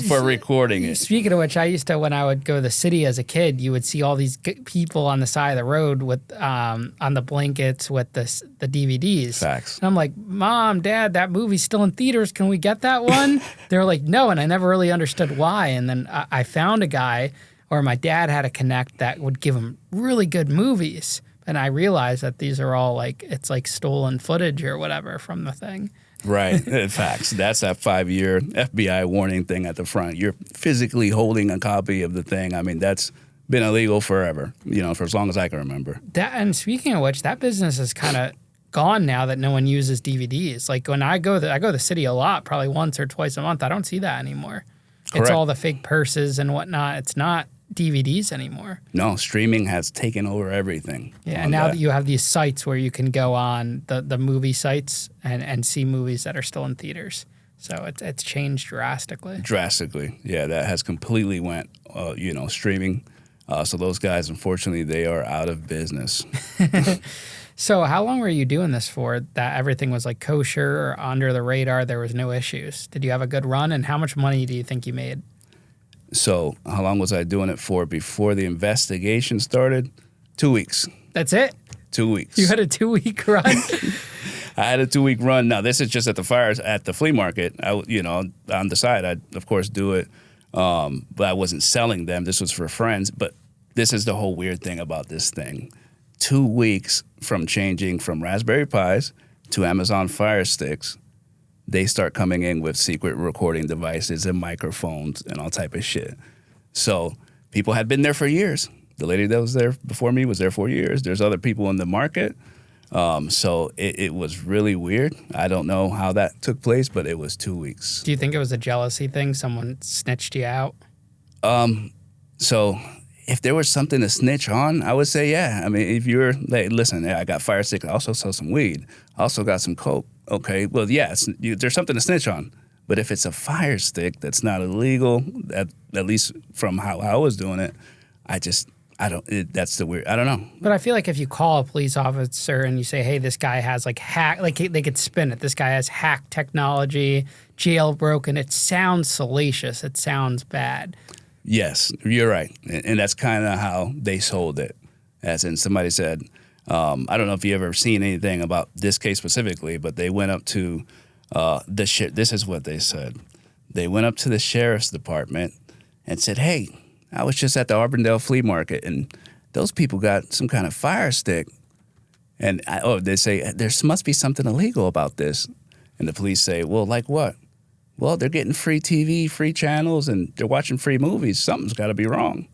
For recording it. Speaking of which, I used to, when I would go to the city as a kid, you would see all these people on the side of the road with on the blankets with the DVDs. Facts. And I'm like, Mom, Dad, that movie's still in theaters. Can we get that one? They're like, no, and I never really understood why. And then I found a guy, or my dad had a connect that would give him really good movies. And I realized that these are all it's like stolen footage or whatever from the thing. Right. Facts. That's that 5-year FBI warning thing at the front. You're physically holding a copy of the thing. I mean, that's been illegal forever, for as long as I can remember. And speaking of which, that business is kind of gone now that no one uses DVDs. Like when I go to the city a lot, probably once or twice a month. I don't see that anymore. Correct. It's all the fake purses and whatnot. It's not DVDs anymore. No, streaming has taken over everything. Yeah, and now that you have these sites where you can go on the movie sites and see movies that are still in theaters. So it's changed drastically. Drastically. Yeah, that has completely went, streaming. So those guys, unfortunately, they are out of business. So how long were you doing this for that everything was like kosher or under the radar, there was no issues? Did you have a good run, and how much money do you think you made? So how long was I doing it for before the investigation started? 2 weeks. That's it? 2 weeks. You had a 2-week run? I had a 2-week run. Now, this is just at the flea market. On the side, I'd, of course, do it. But I wasn't selling them. This was for friends. But this is the whole weird thing about this thing. 2 weeks from changing from Raspberry Pis to Amazon Firesticks, they start coming in with secret recording devices and microphones and all type of shit. So people had been there for years. The lady that was there before me was there for years. There's other people in the market. So it was really weird. I don't know how that took place, but it was 2 weeks. Do you think it was a jealousy thing? Someone snitched you out? So if there was something to snitch on, I would say, yeah. I mean, if you're like, listen, I got fire stick. I also sell some weed. I also got some coke. Okay, well, yeah, there's something to snitch on. But if it's a fire stick that's not illegal, at least from how I was doing it, that's the weird, I don't know. But I feel like if you call a police officer and you say, hey, this guy has like they could spin it. This guy has hack technology, jailbroken. It sounds salacious. It sounds bad. Yes, you're right. And that's kind of how they sold it. As in somebody said, I don't know if you ever seen anything about this case specifically, but they went up to this is what they said. They went up to the sheriff's department and said, hey, I was just at the Auburndale flea market and those people got some kind of fire stick. And they say, there must be something illegal about this. And the police say, well, like what? Well, they're getting free TV, free channels, and they're watching free movies. Something's got to be wrong.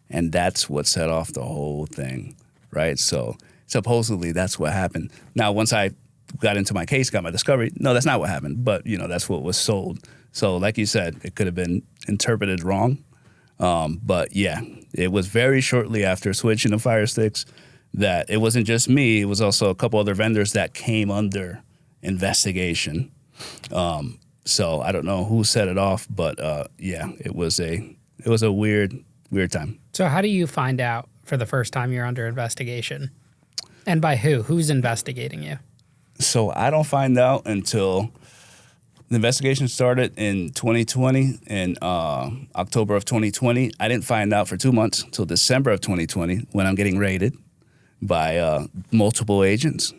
And that's what set off the whole thing, right? So supposedly that's what happened. Now, once I got into my case, got my discovery, no, that's not what happened. But, that's what was sold. So like you said, it could have been interpreted wrong. But yeah, it was very shortly after switching to Firesticks that it wasn't just me. It was also a couple other vendors that came under investigation. So I don't know who set it off, but yeah, it was a weird time. So how do you find out for the first time you're under investigation? And by who? Who's investigating you? So I don't find out until the investigation started in 2020, in October of 2020. I didn't find out for 2 months until December of 2020 when I'm getting raided by multiple agents.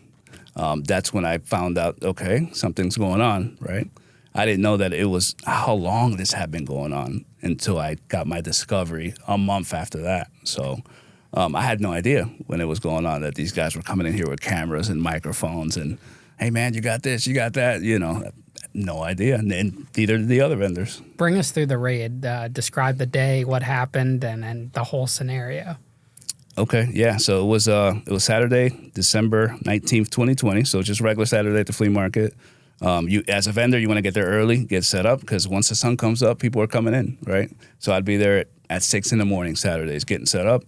That's when I found out, okay, something's going on, right? I didn't know that it was how long this had been going on until I got my discovery a month after that. So I had no idea when it was going on that these guys were coming in here with cameras and microphones and, hey, man, you got this, you got that, no idea. And neither did the other vendors. Bring us through the raid. Describe the day, what happened, and the whole scenario. Okay, yeah. So it was Saturday, December 19th, 2020. So just regular Saturday at the flea market. You, as a vendor, you want to get there early, get set up, because once the sun comes up, people are coming in, right? So I'd be there at 6 in the morning Saturdays getting set up.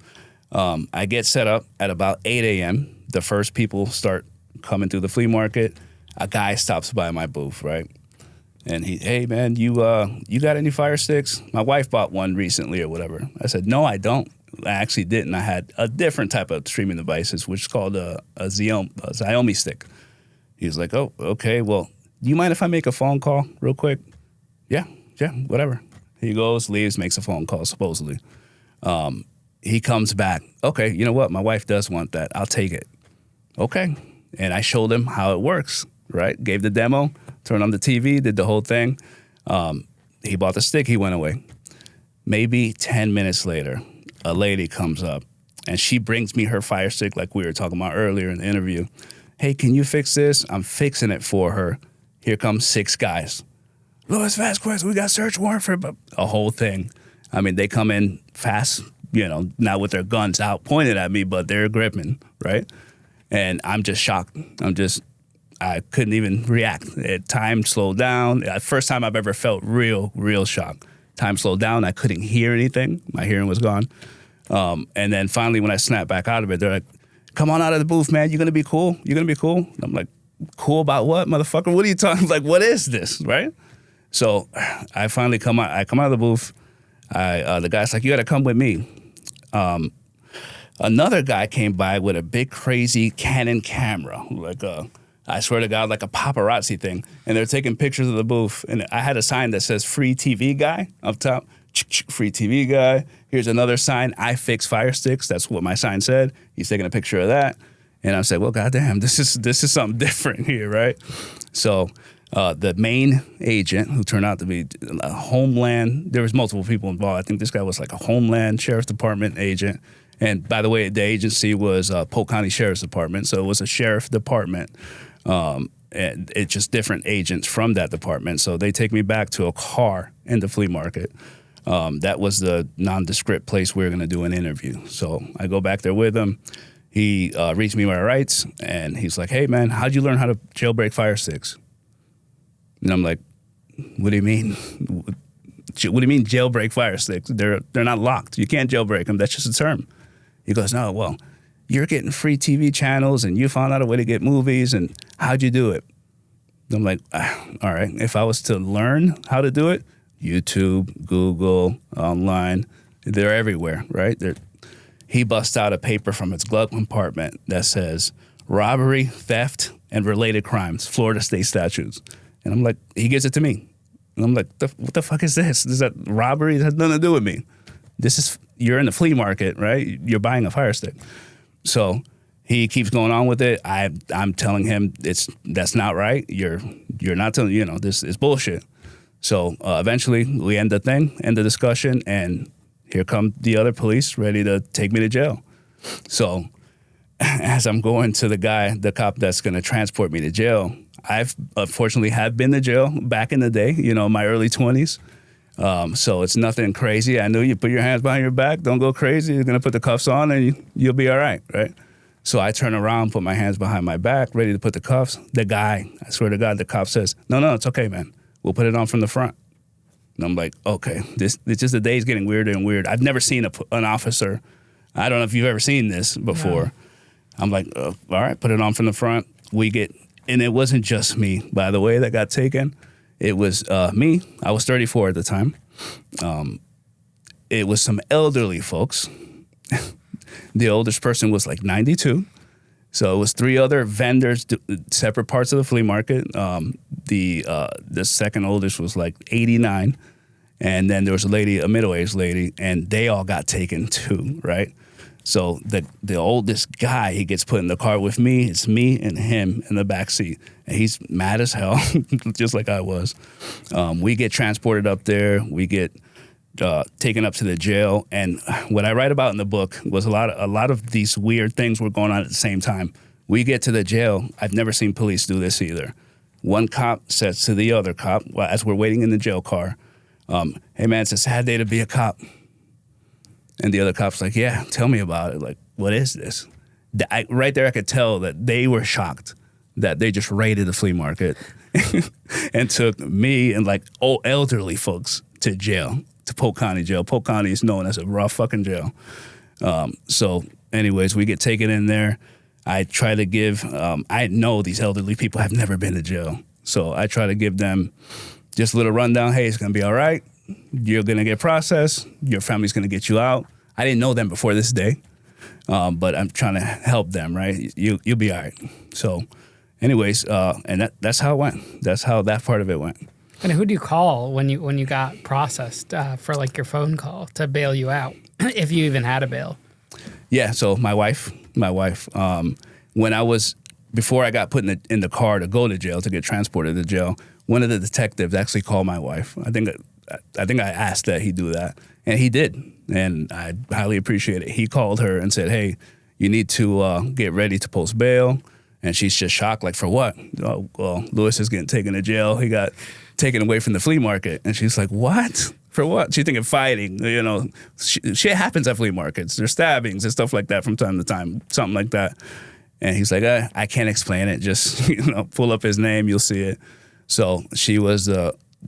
I get set up at about 8 a.m. The first people start coming through the flea market. A guy stops by my booth, right? And hey, man, you got any fire sticks? My wife bought one recently or whatever. I said, no, I don't. I actually didn't. I had a different type of streaming devices, which is called a Xiaomi stick. He was like, oh, okay, well, do you mind if I make a phone call real quick? Yeah, whatever. He goes, leaves, makes a phone call, supposedly. He comes back. Okay, you know what? My wife does want that. I'll take it. Okay. And I showed him how it works, right? Gave the demo, turned on the TV, did the whole thing. He bought the stick. He went away. Maybe 10 minutes later, a lady comes up, and she brings me her fire stick like we were talking about earlier in the interview. Hey, can you fix this? I'm fixing it for her. Here comes 6 guys. Luis Vasquez, we got search warrant for a whole thing. I mean, they come in fast, not with their guns out pointed at me, but they're gripping, right? And I'm just shocked. I couldn't even react. Time slowed down. First time I've ever felt real shock. Time slowed down. I couldn't hear anything. My hearing was gone. And then finally, when I snapped back out of it, they're like, come on out of the booth, man. You gonna be cool? You gonna be cool? And I'm like, cool about what, motherfucker? What are you talking? Like, what is this, right? So I finally come out. I come out of the booth. The guy's like, you gotta come with me. Another guy came by with a big, crazy Canon camera, like I swear to God, like a paparazzi thing. And they're taking pictures of the booth. And I had a sign that says free TV guy up top. Free TV guy. Here's another sign. I fix fire sticks. That's what my sign said. He's taking a picture of that. And I said, well, goddamn, this is something different here, right? So the main agent, who turned out to be a Homeland, there was multiple people involved. I think this guy was like a Homeland Sheriff's Department agent. And by the way, the agency was Polk County Sheriff's Department. So it was a sheriff department. and it's just different agents from that department. So they take me back to a car in the flea market. That was the nondescript place we were going to do an interview. So I go back there with him. He reads me my rights, and he's like, "Hey, man, how'd you learn how to jailbreak Firesticks?" And I'm like, "What do you mean? What do you mean jailbreak Firesticks? They're not locked. You can't jailbreak them. That's just a term." He goes, "No, well, you're getting free TV channels, and you found out a way to get movies, and how'd you do it?" I'm like, "All right, if I was to learn how to do it, YouTube, Google, online, they're everywhere, right?" He busts out a paper from his glove compartment that says robbery, theft, and related crimes, Florida state statutes. And I'm like, he gives it to me. And I'm like, what the fuck is this? Is that robbery? It has nothing to do with me. You're in the flea market, right? You're buying a fire stick. So he keeps going on with it. I'm telling him that's not right. You're not telling, this is bullshit. So eventually we end the discussion, and here come the other police ready to take me to jail. So as I'm going to the cop that's going to transport me to jail, I've unfortunately have been to jail back in the day, my early 20s. So it's nothing crazy. I knew you put your hands behind your back, don't go crazy. You're going to put the cuffs on and you'll be all right, right? So I turn around, put my hands behind my back, ready to put the cuffs. The guy, I swear to God, the cop says, no, it's okay, man. We'll put it on from the front. And I'm like, okay, it's just the day's getting weirder and weird. I've never seen an officer. I don't know if you've ever seen this before. Yeah. I'm like, all right, put it on from the front. And it wasn't just me, by the way, that got taken. It was me. I was 34 at the time. It was some elderly folks. The oldest person was like 92. So it was 3 other vendors, separate parts of the flea market. The second oldest was like 89. And then there was a middle-aged lady, and they all got taken too, right? So the oldest guy, he gets put in the car with me. It's me and him in the back seat. And he's mad as hell, just like I was. We get transported up there. We get taken up to the jail. And what I write about in the book was a lot of these weird things were going on at the same time. We get to the jail. I've never seen police do this either. One cop says to the other cop, as we're waiting in the jail car, "Hey, man, it's a sad day to be a cop." And the other cop's like, "Yeah, tell me about it. Like, what is this?" Right there, I could tell that they were shocked that they just raided the flea market and took me and like old elderly folks to jail, to Polk County Jail. Polk County is known as a rough fucking jail. So anyways, we get taken in there. I try to give, I know these elderly people have never been to jail. So I try to give them just a little rundown. Hey, it's going to be all right. You're going to get processed. Your family's going to get you out. I didn't know them before this day, but I'm trying to help them, right? You'll be all right. So anyways, and that's how it went. That's how that part of it went. And who do you call when you got processed for like your phone call to bail you out, if you even had a bail? Yeah, so my wife. Before I got put in the car to go to jail, to get transported to jail, one of the detectives actually called my wife. I think I asked that he do that, and he did, and I highly appreciate it. He called her and said, "Hey, you need to get ready to post bail." And she's just shocked, like, "For what?" "Oh, well, Luis is getting taken to jail. He got taken away from the flea market." And she's like, "What? For what?" She's thinking fighting, shit happens at flea markets. There's stabbings and stuff like that from time to time, something like that. And he's like, I can't explain it. Just, pull up his name, you'll see it. So she was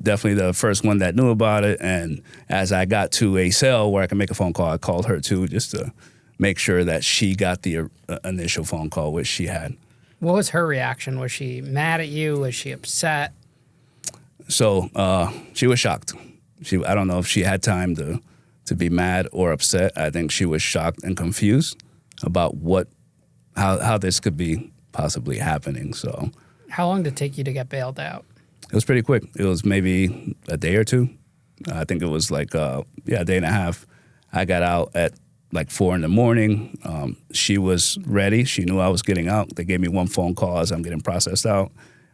definitely the first one that knew about it. And as I got to a cell where I can make a phone call, I called her too, just to make sure that she got the initial phone call, which she had. What was her reaction? Was she mad at you? Was she upset? So she was shocked. I don't know if she had time to be mad or upset. I think she was shocked and confused about how this could be possibly happening. So, how long did it take you to get bailed out? It was pretty quick. It was maybe a day or two. I think it was like a day and a half. I got out at like 4 a.m. She was ready. She knew I was getting out. They gave me one phone call as I'm getting processed out.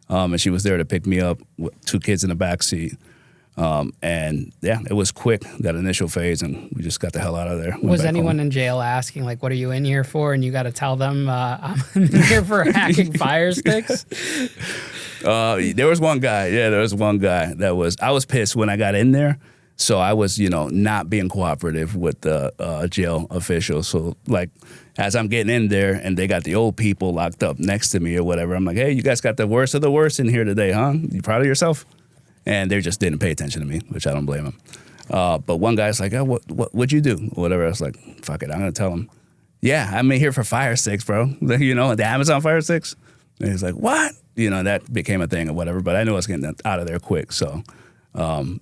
And she was there to pick me up with 2 kids in the backseat. And yeah, it was quick, that initial phase, and we just got the hell out of there. Was anyone in jail asking, like, what are you in here for? And you got to tell them, I'm in here for hacking Firesticks? There was one guy. Yeah, there was one guy that was. I was pissed when I got in there, so I was, not being cooperative with the jail officials. So like, as I'm getting in there, and they got the old people locked up next to me or whatever, I'm like, hey, you guys got the worst of the worst in here today, huh? You proud of yourself? And they just didn't pay attention to me, which I don't blame them. But one guy's like, oh, what'd you do? Or whatever. I was like, fuck it, I'm gonna tell him. Yeah, I'm in here for Firesticks, bro. The Amazon Firesticks. And he's like, what? That became a thing or whatever. But I knew I was getting out of there quick. So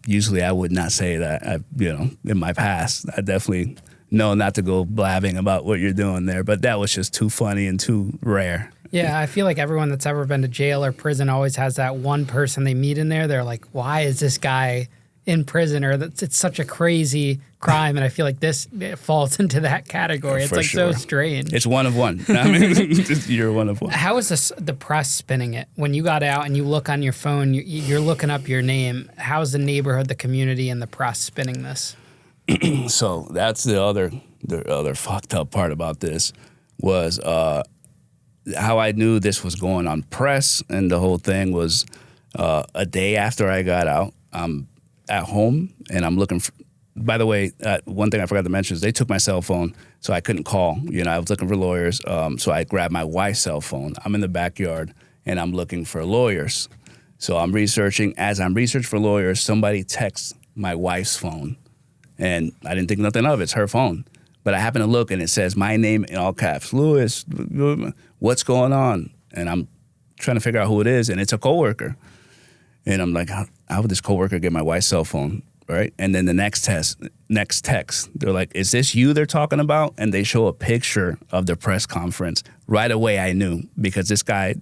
usually I would not say that. In my past, I definitely know not to go blabbing about what you're doing there. But that was just too funny and too rare. Yeah, I feel like everyone that's ever been to jail or prison always has that one person they meet in there. They're like, why is this guy in prison? Or it's such a crazy crime. And I feel like this falls into that category. It's like so strange. It's one of one. I mean, you're one of one. How is the press spinning it? When you got out and you look on your phone, you're looking up your name. How's the neighborhood, the community, and the press spinning this? So that's the other fucked up part about this was how I knew this was going on press, and the whole thing was a day after I got out, I'm at home and I'm looking for, by the way, one thing I forgot to mention is they took my cell phone, so I couldn't call. I was looking for lawyers, so I grabbed my wife's cell phone. I'm in the backyard and I'm looking for lawyers. So I'm researching. As I'm researching for lawyers, somebody texts my wife's phone, and I didn't think nothing of it. It's her phone. But I happen to look, and it says my name in all caps, Luis, what's going on? And I'm trying to figure out who it is, and it's a coworker. And I'm like, how would this coworker get my wife's cell phone, right? And then the next text, they're like, is this you they're talking about? And they show a picture of the press conference. Right away, I knew, because this guy,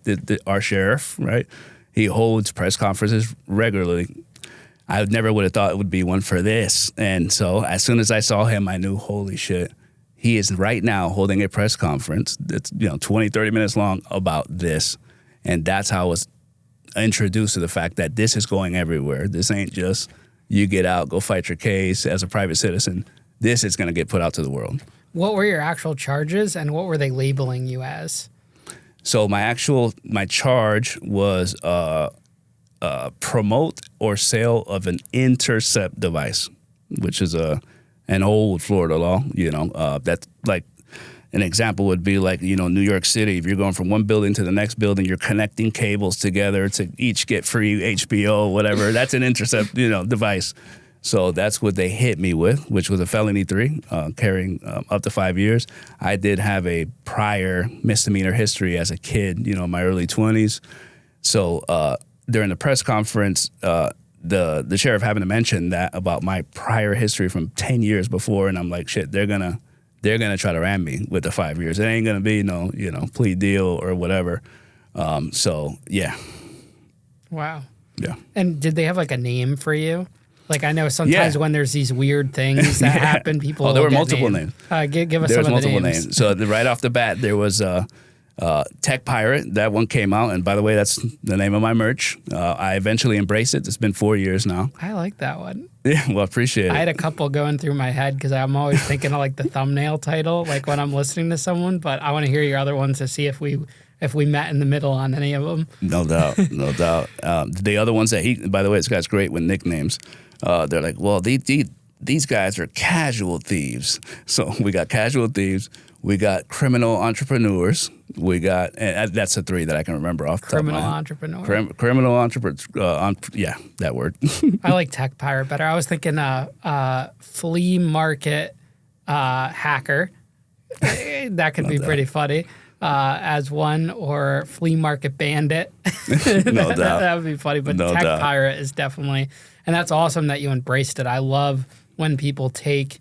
our sheriff, right, he holds press conferences regularly. I never would have thought it would be one for this. And so as soon as I saw him, I knew, holy shit, he is right now holding a press conference that's 20, 30 minutes long about this. And that's how I was introduced to the fact that this is going everywhere. This ain't just you get out, go fight your case as a private citizen. This is going to get put out to the world. What were your actual charges, and what were they labeling you as? So my charge was promote or sale of an intercept device, which is an old Florida law. That's like, an example would be like, New York City. If you're going from one building to the next building, you're connecting cables together to each get free HBO, whatever. That's an intercept, device. So that's what they hit me with, which was a felony 3, carrying up to 5 years. I did have a prior misdemeanor history as a kid, in my early 20s. So during the press conference, the sheriff happened to mention that about my prior history from 10 years before, and I'm like, shit, they're gonna try to ram me with the 5 years. It ain't gonna be no, plea deal or whatever. So yeah. Wow. Yeah. And did they have like a name for you? Like, I know sometimes when there's these weird things that happen, people. Oh, there were multiple names. Give us some of the names. So right off the bat, there was Tech Pirate. That one came out, and by the way, that's the name of my merch. I eventually embraced it. It's been 4 years now. I like that one. Yeah, well, appreciate it. I had a couple going through my head because I'm always thinking of like the thumbnail title, like when I'm listening to someone. But I want to hear your other ones to see if we met in the middle on any of them. No doubt, no doubt. The other ones that by the way, this guy's great with nicknames. They're like, well, these guys are casual thieves. So we got casual thieves. We got criminal entrepreneurs. We got, and that's the 3 that I can remember off the top of my head. Criminal entrepreneur. Yeah, that word. I like Tech Pirate better. I was thinking flea market hacker. That could be pretty funny as one, or flea market bandit. No doubt. That would be funny. But Tech Pirate is definitely, and that's awesome that you embraced it. I love when people take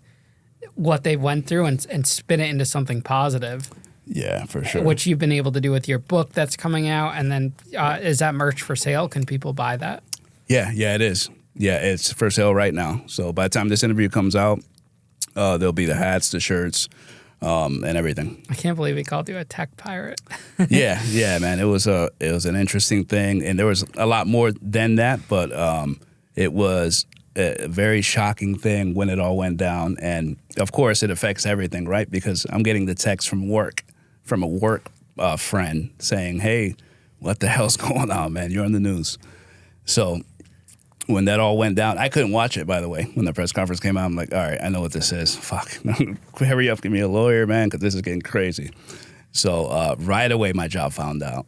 what they went through and spin it into something positive. Yeah, for sure. Which you've been able to do with your book that's coming out. And then is that merch for sale? Can people buy that? Yeah, it is. Yeah, it's for sale right now. So by the time this interview comes out, there'll be the hats, the shirts, and everything. I can't believe we called you a tech pirate. yeah, man. It was an interesting thing, and there was a lot more than that, but it was a very shocking thing when it all went down. And of course, it affects everything, right? Because I'm getting the text from a work friend saying, "Hey, what the hell's going on, man? You're on the news. So when that all went down, I couldn't watch it, by the way. When the press conference came out, I'm like, all right, I know what this is. Fuck. Hurry up, give me a lawyer, man, because this is getting crazy. So right away, my job found out,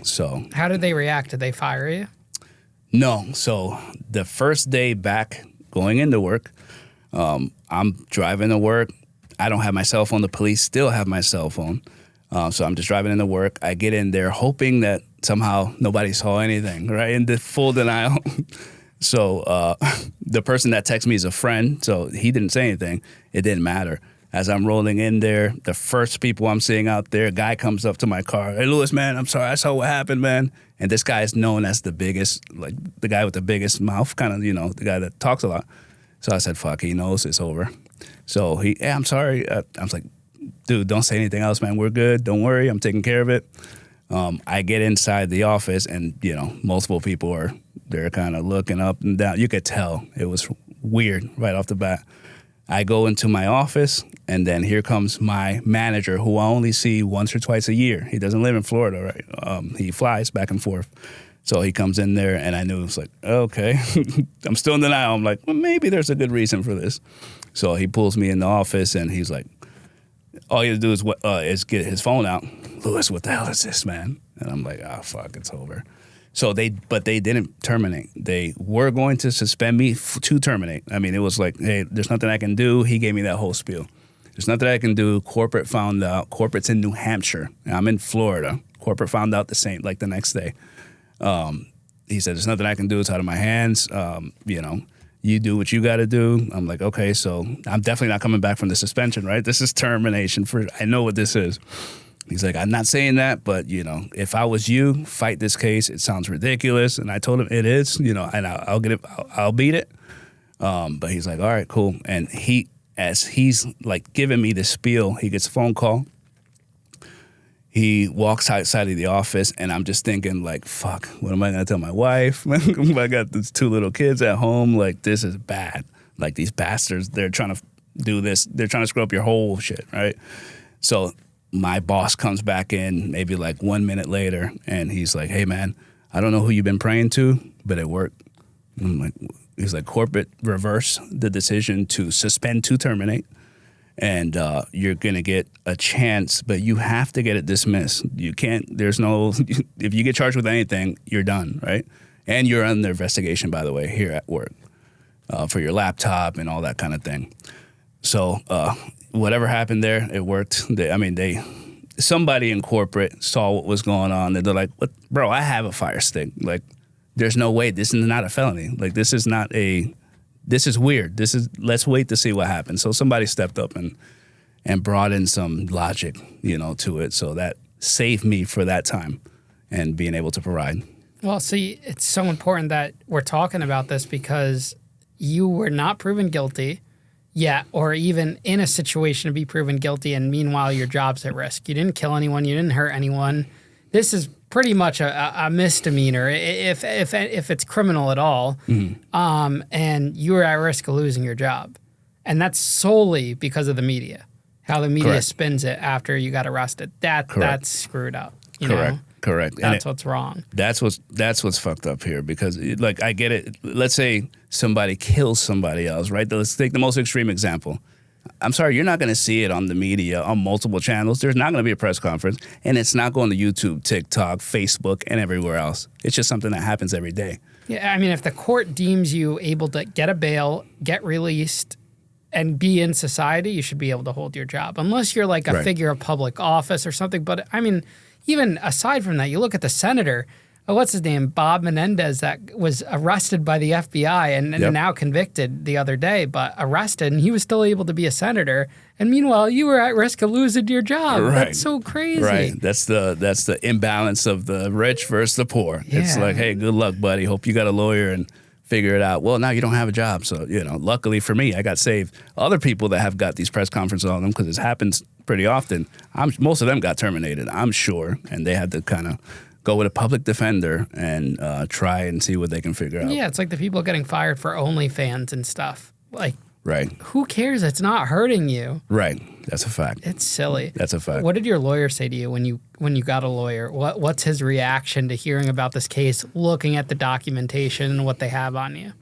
so. How did they react? Did they fire you? No. So the first day back going into work, I'm driving to work. I don't have my cell phone. The police still have my cell phone. So I'm just driving into work. I get in there hoping that somehow nobody saw anything, right? In the full denial. So the person that texted me is a friend, so he didn't say anything. It didn't matter. As I'm rolling in there, the first people I'm seeing out there, a guy comes up to my car. Hey, Luis, man, I'm sorry. I saw what happened, man. And this guy is known as the biggest, like the guy with the biggest mouth, kind of, the guy that talks a lot. So I said, fuck, he knows it's over. So I'm sorry. I was like, dude, don't say anything else, man. We're good. Don't worry. I'm taking care of it. I get inside the office and, multiple people they're kind of looking up and down. You could tell it was weird right off the bat. I go into my office and then here comes my manager who I only see once or twice a year. He doesn't live in Florida, right? He flies back and forth. So he comes in there and I knew it was like, okay, I'm still in denial. I'm like, well, maybe there's a good reason for this. So he pulls me in the office and he's like, all you have to do is get his phone out. Luis, what the hell is this, man? And I'm like, oh, fuck, it's over. So they didn't terminate. They were going to suspend me to terminate. I mean, it was like, hey, there's nothing I can do. He gave me that whole spiel. There's nothing I can do. Corporate found out. Corporate's in New Hampshire. I'm in Florida. Corporate found out the next day. He said, there's nothing I can do. It's out of my hands. You do what you got to do. I'm like, okay, so I'm definitely not coming back from the suspension, right? This is termination. I know what this is. He's like, I'm not saying that, but, if I was you, fight this case. It sounds ridiculous. And I told him it is, and I'll get it. I'll beat it. But he's like, all right, cool. And as he's like giving me the spiel, he gets a phone call. He walks outside of the office, and I'm just thinking, like, fuck, what am I going to tell my wife? I got these 2 little kids at home. Like, this is bad. Like, these bastards, they're trying to do this. They're trying to screw up your whole shit, right? So my boss comes back in maybe like 1 minute later, and he's like, hey, man, I don't know who you've been praying to, but it worked. I'm like, he's like, corporate reverse the decision to suspend to terminate. And you're going to get a chance, but you have to get it dismissed. You can't, if you get charged with anything, you're done, right? And you're under investigation, by the way, here at work for your laptop and all that kind of thing. So whatever happened there, it worked. Somebody in corporate saw what was going on. They're like, "What, bro? I have a fire stick. Like, there's no way. This is not a felony. Like, this is not a. This is weird. Let's wait to see what happens." So somebody stepped up and brought in some logic, to it. So that saved me for that time and being able to provide. Well, see, it's so important that we're talking about this because you were not proven guilty yet, or even in a situation to be proven guilty, and meanwhile your job's at risk. You didn't kill anyone. You didn't hurt anyone. This is pretty much a misdemeanor, if it's criminal at all, and you were at risk of losing your job. And that's solely because of the media, how the media spins it after you got arrested. That's screwed up. Correct. That's what's wrong. That's what's fucked up here because, like, I get it. Let's say somebody kills somebody else, right? Let's take the most extreme example. I'm sorry, you're not going to see it on the media, on multiple channels. There's not going to be a press conference, and it's not going to YouTube, TikTok, Facebook, and everywhere else. It's just something that happens every day. Yeah, I mean, if the court deems you able to get a bail, get released, and be in society, you should be able to hold your job, unless you're like a figure of public office or something. But, I mean, even aside from that, you look at the senator, what's his name, Bob Menendez, that was arrested by the FBI and now convicted the other day, but arrested, and he was still able to be a senator. And meanwhile, you were at risk of losing your job. Right. That's so crazy. Right. That's the imbalance of the rich versus the poor. Yeah. It's like, hey, good luck, buddy. Hope you got a lawyer and figure it out. Well, now you don't have a job. So, luckily for me, I got saved. Other people that have got these press conferences on them, because it happens pretty often, most of them got terminated, I'm sure. And they had to kind of go with a public defender and try and see what they can figure out. Yeah, it's like the people getting fired for OnlyFans and stuff. Like, Right. Who cares? It's not hurting you. Right. That's a fact. It's silly. That's a fact. What did your lawyer say to you when you got a lawyer? What's his reaction to hearing about this case, looking at the documentation and what they have on you?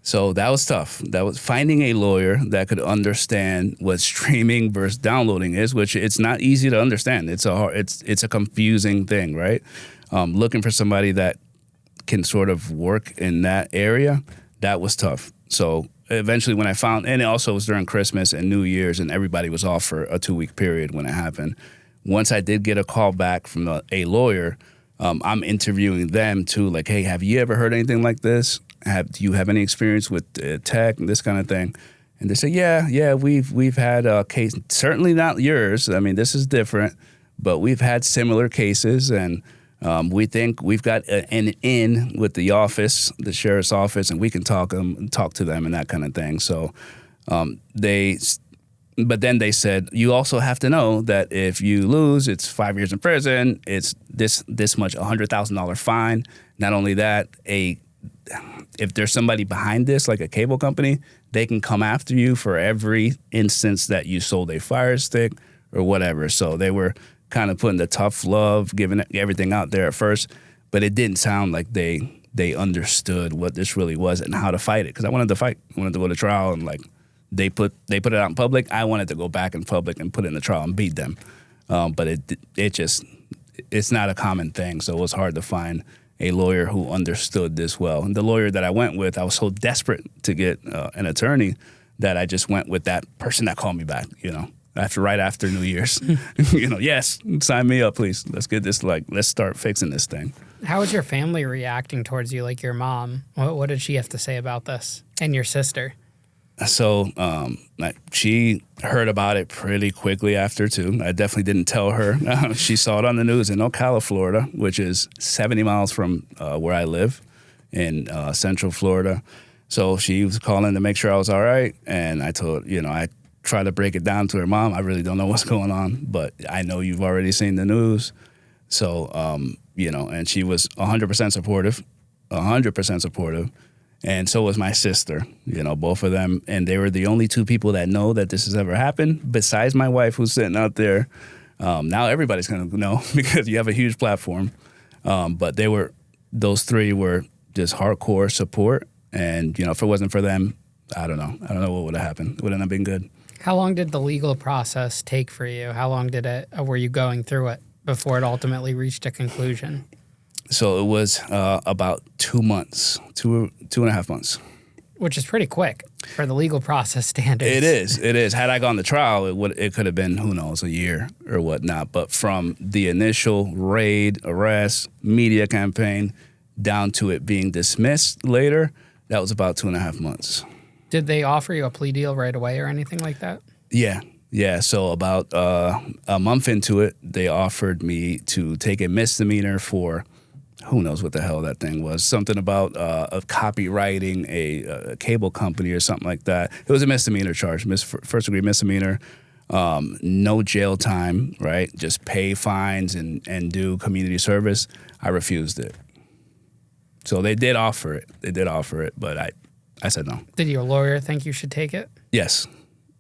So that was tough. That was finding a lawyer that could understand what streaming versus downloading is, which it's not easy to understand. It's a confusing thing, right? Looking for somebody that can sort of work in that area, that was tough. So eventually when I found, and it also was during Christmas and New Year's, and everybody was off for a 2-week period when it happened. Once I did get a call back from a lawyer, I'm interviewing them too, like, hey, have you ever heard anything like this? Do you have any experience with tech and this kind of thing? And they say, yeah, we've had a case, certainly not yours. I mean, this is different, but we've had similar cases, and we think we've got an in with the office, the sheriff's office, and we can talk to them and that kind of thing. So but then they said, you also have to know that if you lose, it's 5 years in prison, it's this much, $100,000 fine. Not only that, if there's somebody behind this, like a cable company, they can come after you for every instance that you sold a Fire Stick or whatever. So they were kind of putting the tough love, giving everything out there at first, but it didn't sound like they understood what this really was and how to fight it. Because I wanted to fight. I wanted to go to trial, and like they put it out in public. I wanted to go back in public and put it in the trial and beat them. But it's not a common thing, so it was hard to find a lawyer who understood this well. And the lawyer that I went with, I was so desperate to get an attorney that I just went with that person that called me back, right after New Year's. Yes, sign me up, please. Let's get this, let's start fixing this thing. How was your family reacting towards you, like your mom? What did she have to say about this? And your sister? So she heard about it pretty quickly after, too. I definitely didn't tell her. She saw it on the news in Ocala, Florida, which is 70 miles from where I live in Central Florida. So she was calling to make sure I was all right. And I told, I tried to break it down to her, Mom, I really don't know what's going on, but I know you've already seen the news. So, and she was 100% supportive, 100% supportive. And so was my sister, both of them. And they were the only two people that know that this has ever happened, besides my wife who's sitting out there. Now everybody's going to know because you have a huge platform. But those three were just hardcore support. And, if it wasn't for them, I don't know. I don't know what would have happened. It wouldn't have been good. How long did the legal process take for you? How long were you going through it before it ultimately reached a conclusion? So it was about 2 months, 2.5 months. Which is pretty quick for the legal process standards. It is. Had I gone to trial, it could have been, who knows, a year or whatnot. But from the initial raid, arrest, media campaign, down to it being dismissed later, that was about 2.5 months. Did they offer you a plea deal right away or anything like that? Yeah. So about a month into it, they offered me to take a misdemeanor for who knows what the hell that thing was. Something about of copywriting a cable company or something like that. It was a misdemeanor charge, first degree misdemeanor. No jail time, right? Just pay fines and do community service. I refused it. So they did offer it. But I said no. Did your lawyer think you should take it? Yes.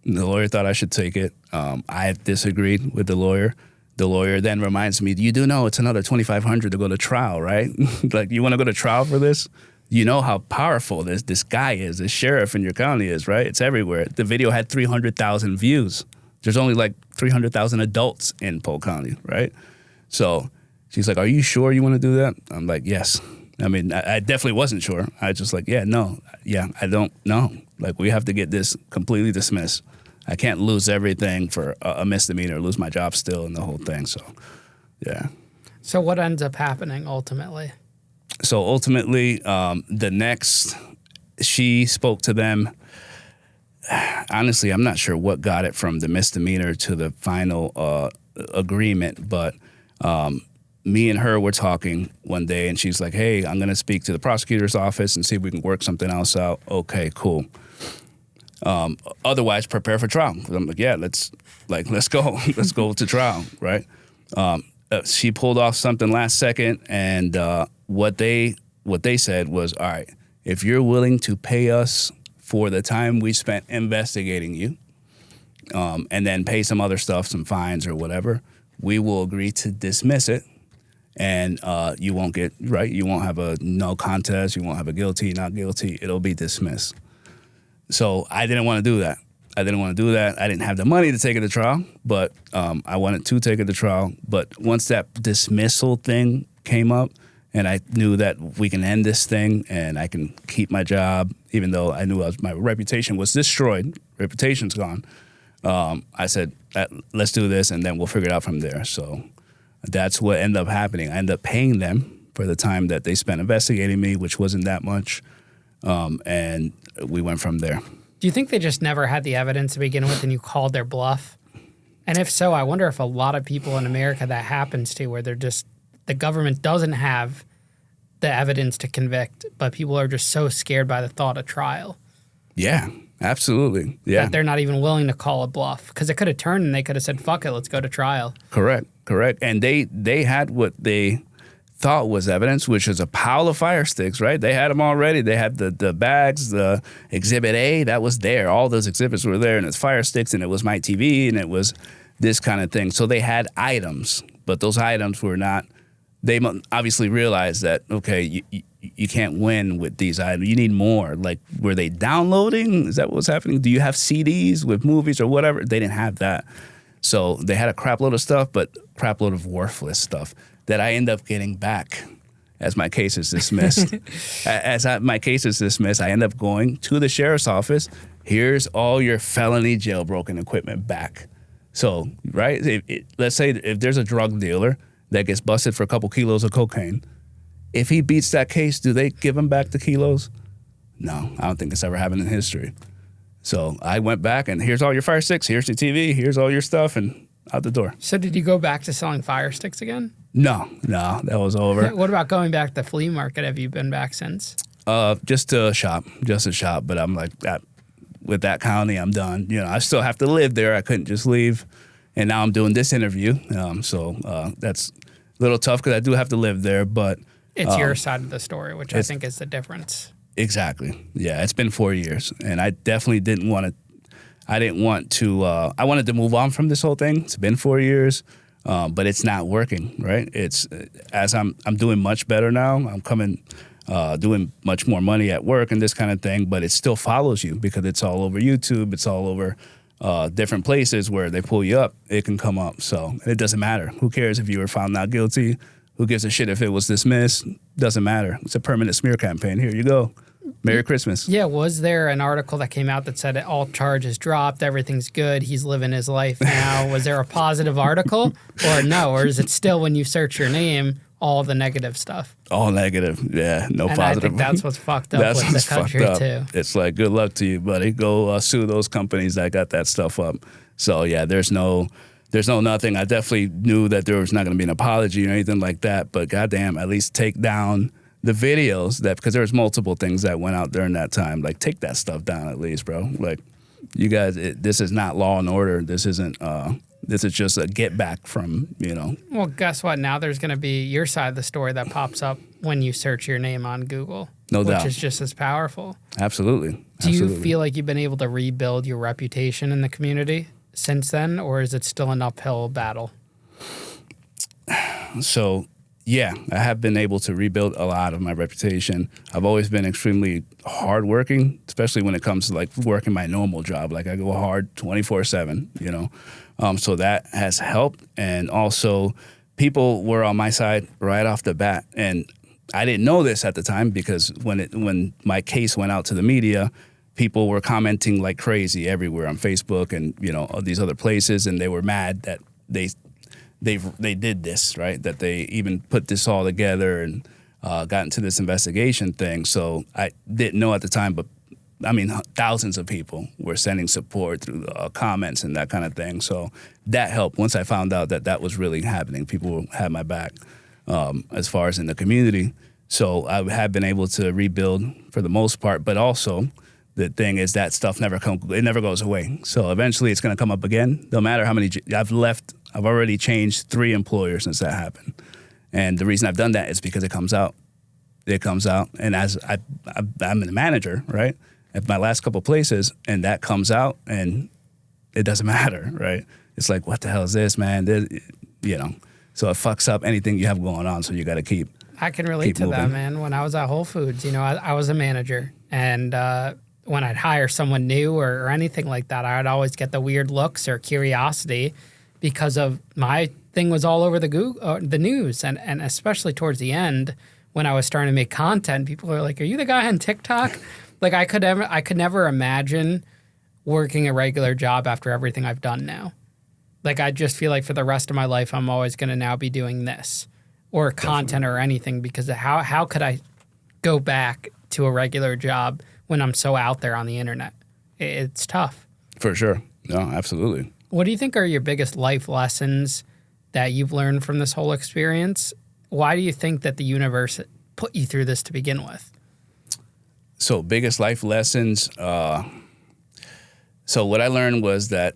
The lawyer thought I should take it. I disagreed with the lawyer. The lawyer then reminds me, you do know it's another $2,500 to go to trial, right? Like, you want to go to trial for this? You know how powerful this guy is, this sheriff in your county is, right? It's everywhere. The video had 300,000 views. There's only like 300,000 adults in Polk County, right? So she's like, are you sure you want to do that? I'm like, yes. I mean, I definitely wasn't sure. I was just like, I don't know. Like, we have to get this completely dismissed. I can't lose everything for a misdemeanor, lose my job still and the whole thing. So, yeah. So what ends up happening ultimately? So ultimately, she spoke to them. Honestly, I'm not sure what got it from the misdemeanor to the final agreement, but me and her were talking one day, and she's like, hey, I'm going to speak to the prosecutor's office and see if we can work something else out. Okay, cool. Otherwise, prepare for trial. I'm like, yeah, let's go. Let's go to trial, right? She pulled off something last second, and what they said was, all right, if you're willing to pay us for the time we spent investigating you, and then pay some other stuff, some fines or whatever, we will agree to dismiss it. And you won't get, right? You won't have a no contest. You won't have a guilty, not guilty. It'll be dismissed. So I didn't want to do that. I didn't have the money to take it to trial, but I wanted to take it to trial. But once that dismissal thing came up, and I knew that we can end this thing and I can keep my job, even though I knew my reputation was destroyed, reputation's gone, I said, let's do this, and then we'll figure it out from there. So that's what ended up happening. I ended up paying them for the time that they spent investigating me, which wasn't that much, and we went from there. Do you think they just never had the evidence to begin with and you called their bluff? And if so, I wonder if a lot of people in America that happens to, where they're just, the government doesn't have the evidence to convict, but people are just so scared by the thought of trial. Yeah, absolutely. Yeah. That they're not even willing to call a bluff, because it could have turned and they could have said, fuck it, let's go to trial. Correct. And they had what they thought was evidence, which is a pile of Firesticks, right? They had them already. They had the bags, the Exhibit A, that was there. All those exhibits were there, and it's Firesticks, and it was my TV, and it was this kind of thing. So they had items, but those items were not, they obviously realized that, okay, you can't win with these items. You need more. Like, were they downloading? Is that what was happening? Do you have CDs with movies or whatever? They didn't have that. So they had a crap load of stuff, but crap load of worthless stuff that I end up getting back as my case is dismissed. My case is dismissed, I end up going to the sheriff's office. Here's all your felony jailbroken equipment back. So, right, let's say if there's a drug dealer that gets busted for a couple kilos of cocaine, if he beats that case, do they give him back the kilos? No, I don't think it's ever happened in history. So I went back, and here's all your Firesticks, here's your TV, here's all your stuff, and out the door. So did you go back to selling Firesticks again? No, that was over. What about going back to the flea market? Have you been back since? Just a shop. But I'm like, with that county, I'm done. You know, I still have to live there. I couldn't just leave. And now I'm doing this interview. So that's a little tough because I do have to live there. But it's your side of the story, which I think is the difference. Exactly. Yeah, it's been 4 years. And I definitely didn't want to. I wanted to move on from this whole thing. It's been 4 years. But it's not working, right? It's as I'm doing much better now. I'm doing much more money at work and this kind of thing. But it still follows you because it's all over YouTube. It's all over different places where they pull you up. It can come up. So it doesn't matter. Who cares if you were found not guilty? Who gives a shit if it was dismissed? Doesn't matter. It's a permanent smear campaign. Here you go. Merry Christmas. Yeah, was there an article that came out that said all charges dropped, everything's good, he's living his life now? Was there a positive article or no? Or is it still, when you search your name, all the negative stuff? All negative, yeah, no and positive. I think that's what's fucked up with the country too. It's like, good luck to you, buddy. Go sue those companies that got that stuff up. So yeah, there's no nothing. I definitely knew that there was not going to be an apology or anything like that, but goddamn, at least take down the videos, that because there's multiple things that went out during that time. Like, take that stuff down at least, bro. Like, you guys, this is not Law and Order. This isn't. This is just a get back from, you know. Well, guess what? Now there's going to be your side of the story that pops up when you search your name on Google. No doubt. Which is just as powerful. Absolutely. Do you feel like you've been able to rebuild your reputation in the community since then, or is it still an uphill battle? So, yeah, I have been able to rebuild a lot of my reputation. I've always been extremely hardworking, especially when it comes to like working my normal job. Like, I go hard 24/7, you know. So that has helped. And also, people were on my side right off the bat. And I didn't know this at the time because when my case went out to the media, people were commenting like crazy everywhere on Facebook and, you know, all these other places. And they were mad that they did this, right? That they even put this all together and got into this investigation thing. So I didn't know at the time, but I mean, thousands of people were sending support through comments and that kind of thing. So that helped. Once I found out that that was really happening, people had my back as far as in the community. So I have been able to rebuild for the most part, but also the thing is that stuff never goes away. So eventually it's going to come up again. No matter how many I've already changed 3 employers since that happened. And the reason I've done that is because it comes out. And as I'm the manager, right? at my last couple places, and that comes out, and it doesn't matter, right? It's like, what the hell is this, man? You know, so it fucks up anything you have going on. So you got to keep. I can relate to that, man. When I was at Whole Foods, I was a manager, and when I'd hire someone new or anything like that, I'd always get the weird looks or curiosity because of my thing was all over the news, and especially towards the end when I was starting to make content, people were like, "Are you the guy on TikTok?" Like I could never imagine working a regular job after everything I've done now. Like I just feel like for the rest of my life, I'm always going to now be doing this or content or anything, because how could I go back to a regular job when I'm so out there on the internet? It's tough. For sure. No, absolutely. What do you think are your biggest life lessons that you've learned from this whole experience? Why do you think that the universe put you through this to begin with? So biggest life lessons. So what I learned was that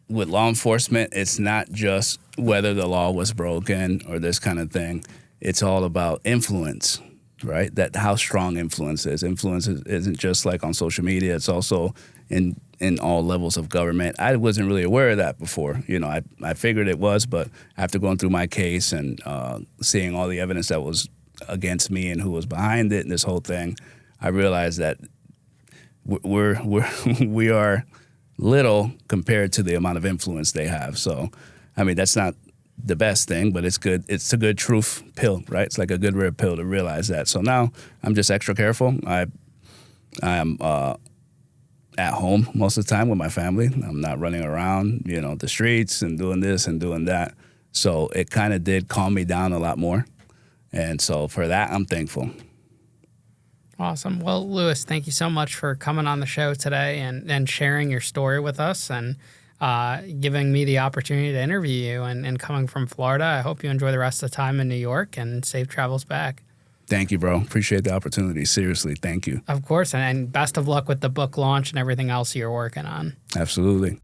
with law enforcement, it's not just whether the law was broken or this kind of thing. It's all about influence, right? That how strong influence is. Influence isn't just like on social media. It's also in all levels of government. I wasn't really aware of that before. I figured it was, but after going through my case and seeing all the evidence that was against me and who was behind it and this whole thing, I realized that we are little compared to the amount of influence they have. So, I mean, that's not the best thing, but it's good. It's a good truth pill, right? It's like a good red pill to realize that. So now I'm just extra careful. I'm at home most of the time with my family. I'm not running around, the streets and doing this and doing that. So it kind of did calm me down a lot more. And so for that, I'm thankful. Awesome. Well, Luis, thank you so much for coming on the show today and sharing your story with us and giving me the opportunity to interview you and coming from Florida. I hope you enjoy the rest of the time in New York and safe travels back. Thank you, bro. Appreciate the opportunity. Seriously, thank you. Of course, and best of luck with the book launch and everything else you're working on. Absolutely.